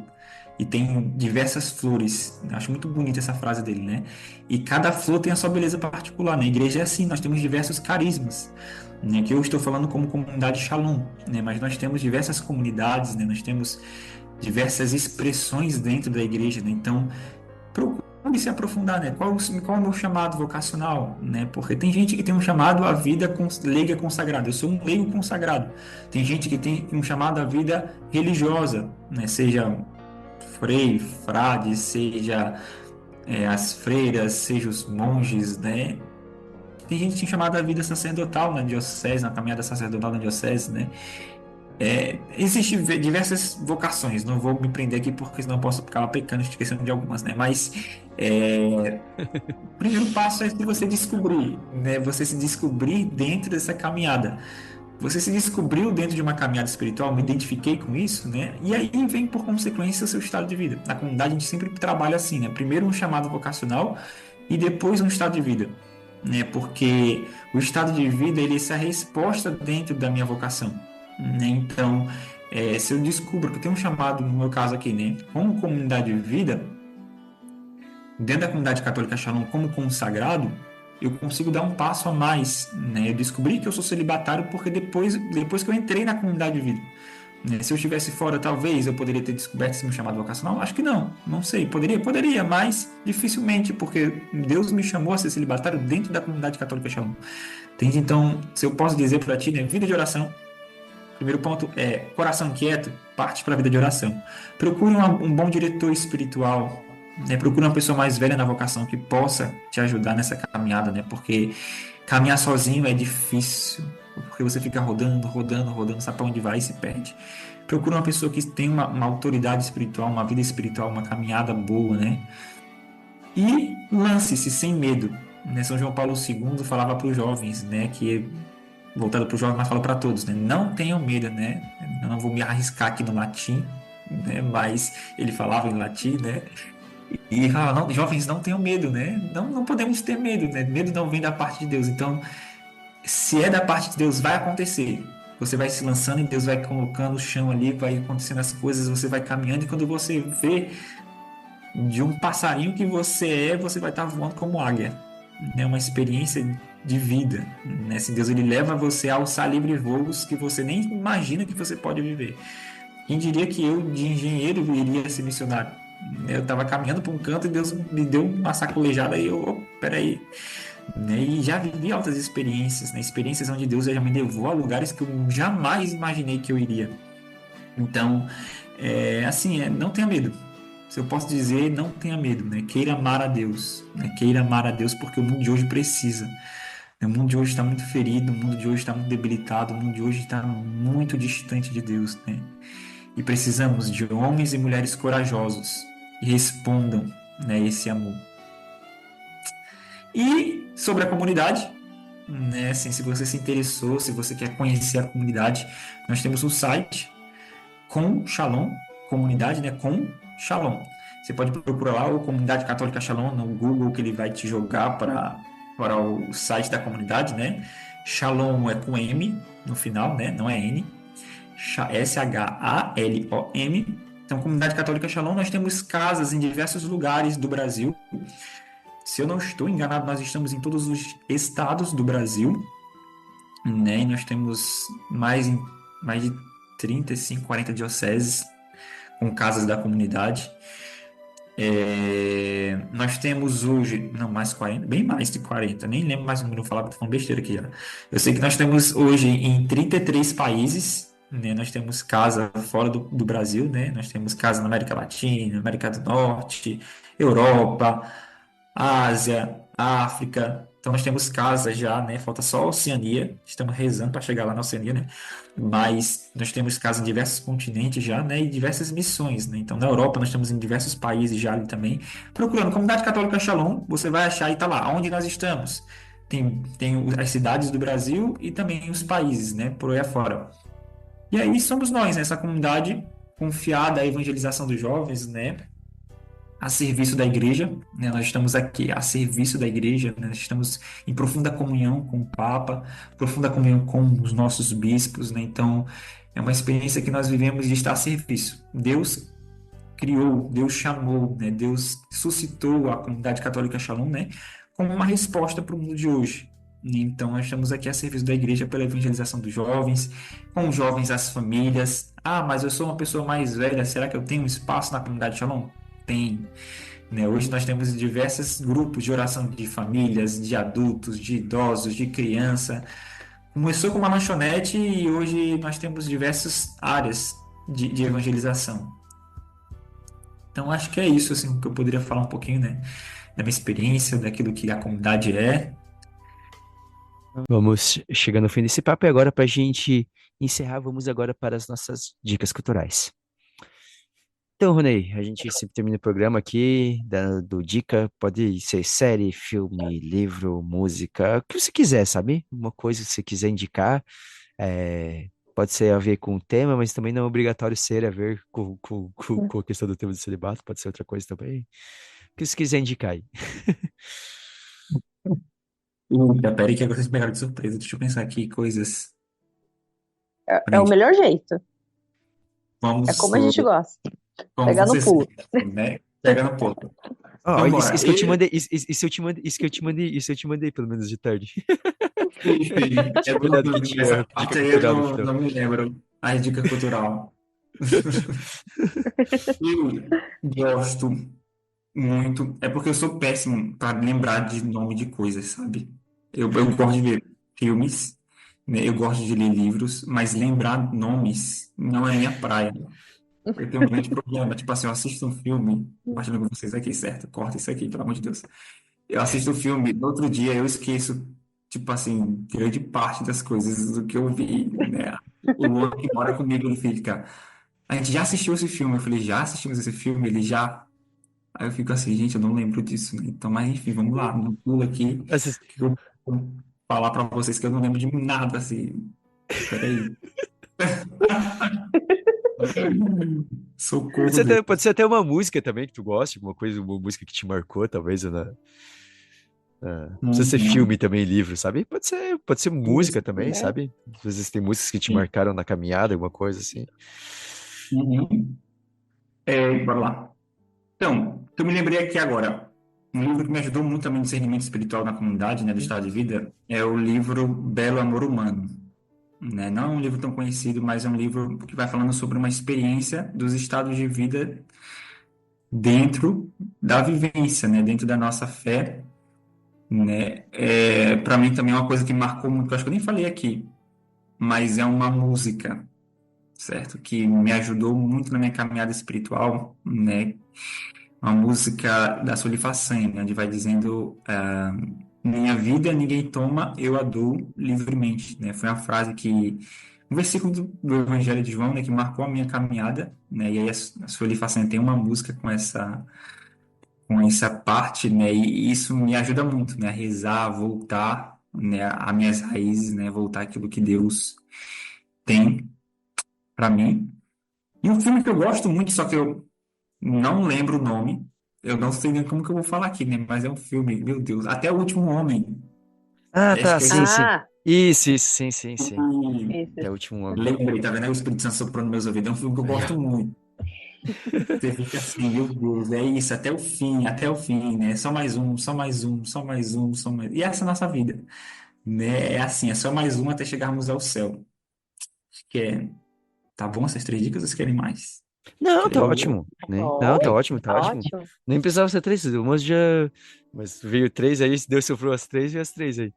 e tem diversas flores. Eu acho muito bonita essa frase dele, né? E cada flor tem a sua beleza particular, né? A igreja é assim, nós temos diversos carismas, né? Que eu estou falando como comunidade Shalom, né? Mas nós temos diversas comunidades, né? Nós temos diversas expressões dentro da igreja, né? Então, procure se aprofundar, né? Qual é o meu chamado vocacional, né? Porque tem gente que tem um chamado à vida leiga consagrada. Eu sou um leigo consagrado. Tem gente que tem um chamado à vida religiosa, né? Seja frei, frade, seja as freiras, seja os monges, né? Tem gente que tem chamado à vida sacerdotal na diocese, na caminhada sacerdotal na diocese, né? Existem diversas vocações, não vou me prender aqui porque senão eu posso ficar pecando, esquecendo de algumas, né? Mas o primeiro passo é se você descobrir, né? Você se descobrir dentro dessa caminhada. Você se descobriu dentro de uma caminhada espiritual, me identifiquei com isso, né? E aí vem por consequência o seu estado de vida. Na comunidade a gente sempre trabalha assim, né? Primeiro um chamado vocacional e depois um estado de vida, né? Porque o estado de vida ele é essa resposta dentro da minha vocação, né? Então, se eu descubro que eu tenho um chamado, no meu caso aqui, né? Como comunidade de vida, dentro da comunidade católica Shalom como consagrado, eu consigo dar um passo a mais, né? Eu descobri que eu sou celibatário porque depois que eu entrei na comunidade de vida, né? Se eu estivesse fora, talvez eu poderia ter descoberto esse meu chamado vocacional. Acho que não sei. Poderia, mas dificilmente, porque Deus me chamou a ser celibatário dentro da comunidade católica Shalom. Entende? Então, se eu posso dizer para ti, né? Vida de oração. Primeiro ponto é coração inquieto, parte para a vida de oração. Procure um bom diretor espiritual, né? Procure uma pessoa mais velha na vocação que possa te ajudar nessa caminhada, né? Porque caminhar sozinho é difícil, porque você fica rodando, sabe para onde vai e se perde. Procure uma pessoa que tenha uma autoridade espiritual, uma vida espiritual, uma caminhada boa, né? E lance-se sem medo, né? São João Paulo II falava para os jovens, né? Que voltado para o jovem, mas falo para todos, né? Não tenham medo, né? Eu não vou me arriscar aqui no latim, né? Mas ele falava em latim, né? E falava, não, jovens, não tenham medo, né? Não podemos ter medo, né? Medo não vem da parte de Deus. Então, se é da parte de Deus, vai acontecer. Você vai se lançando e Deus vai colocando o chão ali, vai acontecendo as coisas, você vai caminhando e quando você vê de um passarinho que você é, você vai estar voando como águia. É uma experiência de vida, né? Se Deus ele leva você a alçar livre voos que você nem imagina que você pode viver. Quem diria que eu, de engenheiro, iria ser missionário? Eu estava caminhando para um canto e Deus me deu uma sacolejada e eu, peraí, né? E já vivi altas experiências, né? Experiências onde Deus já me levou a lugares que eu jamais imaginei que eu iria. Então, assim, não tenha medo. Se eu posso dizer, não tenha medo, né? Queira amar a Deus, né? Queira amar a Deus porque o mundo de hoje precisa. O mundo de hoje está muito ferido, o mundo de hoje está muito debilitado, o mundo de hoje está muito distante de Deus, né? E precisamos de homens e mulheres corajosos que respondam, né, esse amor. E sobre a comunidade, né, assim, se você se interessou, se você quer conhecer a comunidade, nós temos um site com Shalom, comunidade, né, com Shalom. Você pode procurar lá o Comunidade Católica Shalom no Google, que ele vai te jogar para o site da comunidade, né? Shalom é com M no final, né? Não é N. Shalom. Então, Comunidade Católica Shalom, nós temos casas em diversos lugares do Brasil. Se eu não estou enganado, nós estamos em todos os estados do Brasil, né? E nós temos mais de 35, 40 dioceses com casas da comunidade. Nós temos hoje, não, mais 40, bem mais de 40, nem lembro mais o número, vou falar, tô falando besteira aqui já. Eu sei que nós temos hoje em 33 países, né? Nós temos casa fora do Brasil, né? Nós temos casa na América Latina, América do Norte, Europa, Ásia, África. Então nós temos casas já, né? Falta só a Oceania. Estamos rezando para chegar lá na Oceania, né? Mas nós temos casas em diversos continentes já, né? E diversas missões, né? Então na Europa nós estamos em diversos países já ali também. Procurando Comunidade Católica Shalom, você vai achar e tá lá. Onde nós estamos? Tem as cidades do Brasil e também os países, né? Por aí afora. E aí somos nós, né? Essa comunidade confiada à evangelização dos jovens, né? A serviço da igreja, né? Nós estamos aqui a serviço da igreja, né? Nós estamos em profunda comunhão com o Papa, profunda comunhão com os nossos bispos, né? Então, é uma experiência que nós vivemos de estar a serviço. Deus criou, Deus chamou, né? Deus suscitou a comunidade católica Shalom, né? Como uma resposta para o mundo de hoje. Então, nós estamos aqui a serviço da igreja pela evangelização dos jovens, com os jovens, as famílias. Ah, mas eu sou uma pessoa mais velha, será que eu tenho um espaço na comunidade Shalom? Tem, né? Hoje nós temos diversos grupos de oração de famílias, de adultos, de idosos, de criança. Começou com uma lanchonete e hoje nós temos diversas áreas de evangelização. Então acho que é isso assim, que eu poderia falar um pouquinho, né, da minha experiência, daquilo que a comunidade é. Vamos chegando ao fim desse papo e agora para a gente encerrar, vamos agora para as nossas dicas culturais. Então, Ronei, a gente sempre termina o programa aqui, dando dica, pode ser série, filme, livro, música, o que você quiser, sabe? Uma coisa que você quiser indicar, pode ser a ver com o tema, mas também não é obrigatório ser a ver com a questão do tema do celibato, pode ser outra coisa também. O que você quiser indicar aí. Peraí que agora vocês me pegaram de surpresa. Deixa eu pensar aqui coisas. É o Peraí, melhor jeito. É vamos, como a gente gosta. como Pegar no você pulo. sempre, né? Pega no ponto. Ó, Vamos isso, embora. isso que eu te mandei, isso que eu te mandei, isso eu te mandei pelo menos de tarde. É Tipo, olhado que essa tinha dica parte aí eu cultural no final. não me lembro. A dica cultural. Eu gosto muito. É porque eu sou péssimo para lembrar de nome de coisas, sabe? Eu gosto de ver filmes, né? Eu gosto de ler livros, mas lembrar nomes não é minha praia. Eu tenho um grande problema. Tipo assim, eu assisto um filme, compartilhando com vocês aqui, certo? Corta isso aqui, pelo amor de Deus. Eu assisto o filme, no outro dia eu esqueço, tipo assim, grande parte das coisas do que eu vi, né? O Luan que mora comigo, ele fica, a gente já assistiu esse filme? Eu falei, já assistimos esse filme? Ele já. Aí eu fico assim, gente, eu não lembro disso, né? Então, mas enfim, vamos lá, não pula aqui, que eu vou falar pra vocês que eu não lembro de nada, assim. Peraí. Socorro, Pode Deus. ser até uma música também que tu goste, uma coisa, uma música que te marcou, talvez, né? Não precisa ser Uhum. filme também, livro, sabe? Pode ser música Isso, também, né? sabe? Às vezes tem músicas que te marcaram na caminhada, alguma coisa assim. Uhum. Bora lá. Então, eu me lembrei aqui agora. Um livro que me ajudou muito também no discernimento espiritual na comunidade, né, do estado de vida, é o livro Belo Amor Humano, né? Não é um livro tão conhecido, mas é um livro que vai falando sobre uma experiência dos estados de vida dentro da vivência, né? Dentro da nossa fé, né? Para mim também é uma coisa que marcou muito, que eu acho que eu nem falei aqui, mas é uma música, certo? Que me ajudou muito na minha caminhada espiritual, né? Uma música da Sueli Façanha, né? Onde vai dizendo: minha vida ninguém toma, eu a dou livremente, né? Foi uma frase que, um versículo do Evangelho de João, né? Que marcou a minha caminhada, né? E aí a Sueli Façanha tem uma música com essa parte, né? E isso me ajuda muito, né? A rezar, a voltar, né? A minhas raízes, né? Voltar àquilo que Deus tem para mim. E um filme que eu gosto muito, só que eu não lembro o nome. Eu não sei nem como que eu vou falar aqui, né? Mas é um filme, meu Deus, Até o Último Homem. Ah, Acho tá, que é sim, sim. Ah, Isso, sim, sim, sim. isso. Até o último homem. lembrei, tá vendo? Aí o Espírito Santo soprou nos meus ouvidos. É um filme que eu Aí, gosto ó. muito. Você fica assim, meu Deus, é isso, até o fim, né? Só mais um, só mais um, só mais um, só mais. E essa é a nossa vida, né? É assim, é só mais um até chegarmos ao céu. Acho que tá bom essas 3 dicas ou vocês querem mais? Não, tá Creio. ótimo, né? Não, tá Oi, ótimo, tá tá ótimo. ótimo. Nem precisava ser três, mas já. Mas veio três aí, se Deus sofreu as três, veio as três aí.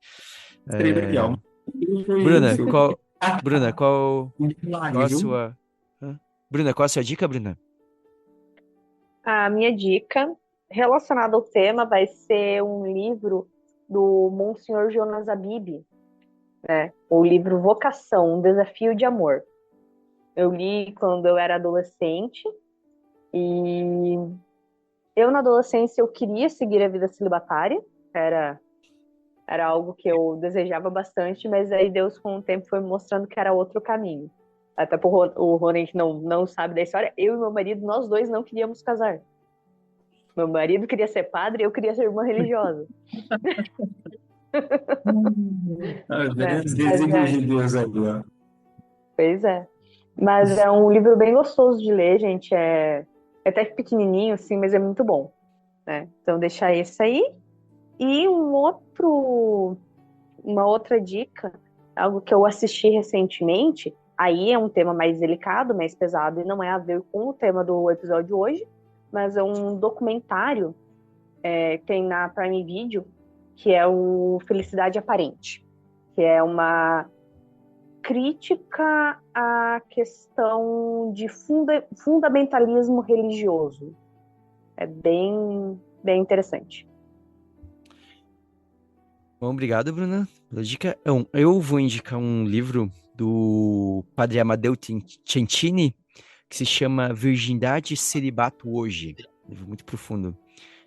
Creio aqui, ó. É... Foi Bruna, isso. qual. Bruna, Um qual milagre, a viu? sua. Hã? Bruna, qual a sua dica, Bruna? A minha dica relacionada ao tema vai ser um livro do Monsenhor Jonas Abib, né? O livro Vocação, um desafio de amor. Eu li quando eu era adolescente e eu na adolescência eu queria seguir a vida celibatária, era era algo que eu desejava bastante, mas aí Deus com o tempo foi me mostrando que era outro caminho. Até por o Rony que não sabe da história, eu e meu marido, nós dois não queríamos casar. Meu marido queria ser padre e eu queria ser irmã religiosa, Às né? vezes, Mas desígnios é, de Deus aí, ó. pois é. Mas é um livro bem gostoso de ler, gente. É até pequenininho, assim, mas é muito bom, né? Então, deixar esse aí. E uma outra dica, algo que eu assisti recentemente, aí é um tema mais delicado, mais pesado, e não é a ver com o tema do episódio hoje, mas é um documentário que tem na Prime Video, que é o Felicidade Aparente, que é uma crítica à questão de fundamentalismo religioso. É bem interessante. Bom, obrigado, Bruna, pela dica. Eu vou indicar um livro do Padre Amadeu Centini, que se chama Virgindade e Celibato Hoje. Um livro muito profundo,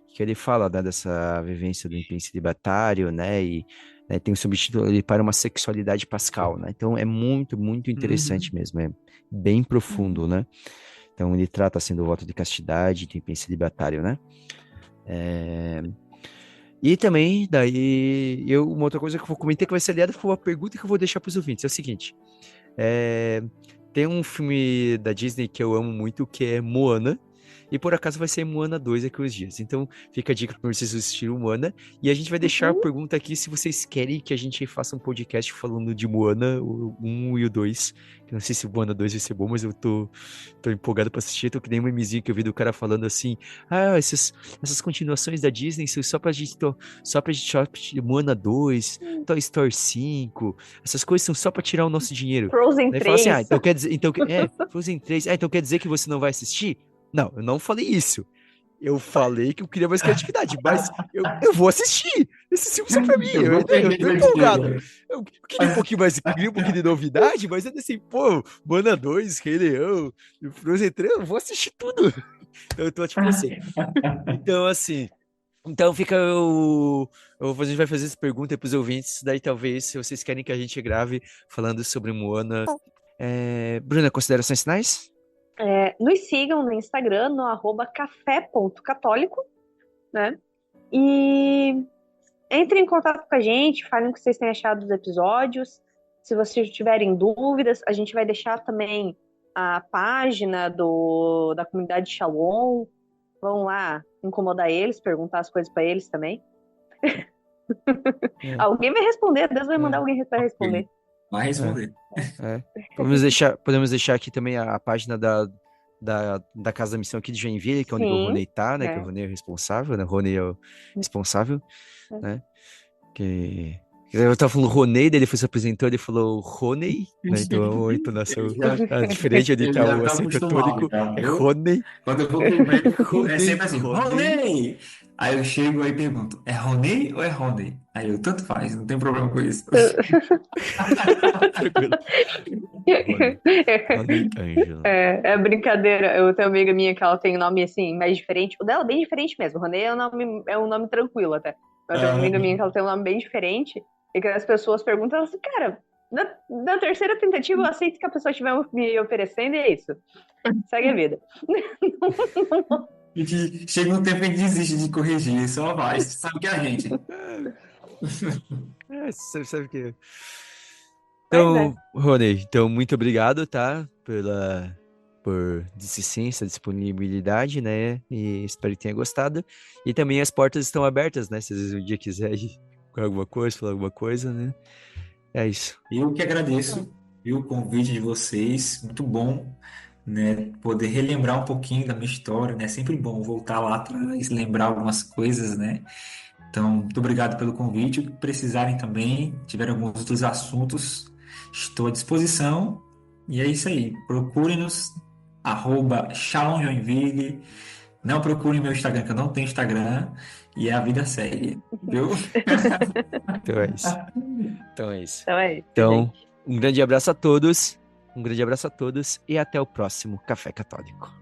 que ele fala, né, dessa vivência do empenho celibatário, né, e né, tem o subtítulo ali para uma sexualidade pascal, né? Então é muito, muito interessante Uhum. mesmo, é bem profundo, né? Então ele trata assim do voto de castidade, do empenho celibatário, né? É, e também, daí, uma outra coisa que eu vou comentar que vai ser aliada foi uma pergunta que eu vou deixar para os ouvintes. É o seguinte: é, tem um filme da Disney que eu amo muito, que é Moana. E por acaso vai ser Moana 2 aqui uns dias. Então fica a dica para vocês assistirem o Moana. E a gente vai deixar a Uhum. pergunta aqui se vocês querem que a gente faça um podcast falando de Moana, o 1 e o 2. Eu não sei se o Moana 2 vai ser bom, mas eu tô empolgado para assistir. Tô que nem um memezinho que eu vi do cara falando assim: ah, essas continuações da Disney são só pra gente assistir Moana 2, Toy Story 5. Essas coisas são só para tirar o nosso dinheiro. Frozen Daí fala assim: ah, 3. então quer dizer, Frozen 3. Ah, então quer dizer que você não vai assistir? Não, eu não falei isso. Eu falei que eu queria mais criatividade, mas eu vou assistir. Esses filmes são pra mim, Eu vou ser eu tô empolgado. divertido. Eu queria um pouquinho mais, queria um pouquinho de novidade, mas ainda assim, pô, Mana 2, Rei Leão, Frozen 3, eu vou assistir tudo. Eu tô tipo assim. Então, assim, então fica a gente vai fazer essa pergunta para os ouvintes, daí talvez, se vocês querem que a gente grave falando sobre Moana. Bruna, considerações finais? Nos sigam no Instagram, no @café.católico, né? E entrem em contato com a gente, falem o que vocês têm achado dos episódios. Se vocês tiverem dúvidas, a gente vai deixar também a página da comunidade Shalom. Vão lá incomodar eles, perguntar as coisas para eles também. É, Alguém vai responder, Deus vai mandar é, alguém para responder. Vai é. responder. É. Podemos deixar aqui também a página da Casa da Missão aqui de Joinville, que é onde o Sim, Roney tá, né? Que o é. Roney é o responsável, né? O Roney é o responsável, né? Que... Eu tava falando Roney, daí ele foi se apresentou, ele falou Roney, né? Então é uma entonação diferente, onde Eu tá já o tô acento acostumado, tônico, então, é viu? Roney, Quando eu vou pro médico, é Roney, sempre assim, Roney. Ronei! Aí eu chego e pergunto, é Ronei ou é Ronei? Aí eu, tanto faz, não tem problema com isso. Tranquilo. Roney. Roney Ângelo. É brincadeira. Eu tenho uma amiga minha que ela tem um nome assim, mais diferente. O dela é bem diferente mesmo. Ronei é um nome tranquilo até. Mas tem uma Ah, amiga minha que ela tem um nome bem diferente. E que as pessoas perguntam, elas assim, cara, na terceira tentativa eu aceito que a pessoa estiver me oferecendo e é isso. Segue a vida. e que chega um tempo que a gente desiste de corrigir, só vai, sabe que é a gente. Você sabe que. Mas é. Então, Rony, então muito obrigado, tá? Por insistência, disponibilidade, né? E espero que tenha gostado. E também as portas estão abertas, né? Se às vezes um dia quiser ir com alguma coisa, falar alguma coisa, né? É isso. Eu que agradeço, viu, o convite de vocês, muito bom, né, poder relembrar um pouquinho da minha história, né, sempre bom voltar lá atrás, lembrar algumas coisas, né, então, muito obrigado pelo convite, o que precisarem também, tiverem alguns outros assuntos, estou à disposição, e é isso aí, procurem-nos, @Shalom Joinville, não procurem meu Instagram, que eu não tenho Instagram, e a vida segue, viu? Então é isso. Então é isso. Então é isso, Então, gente. um grande abraço a todos. Um grande abraço a todos e até o próximo Café Católico.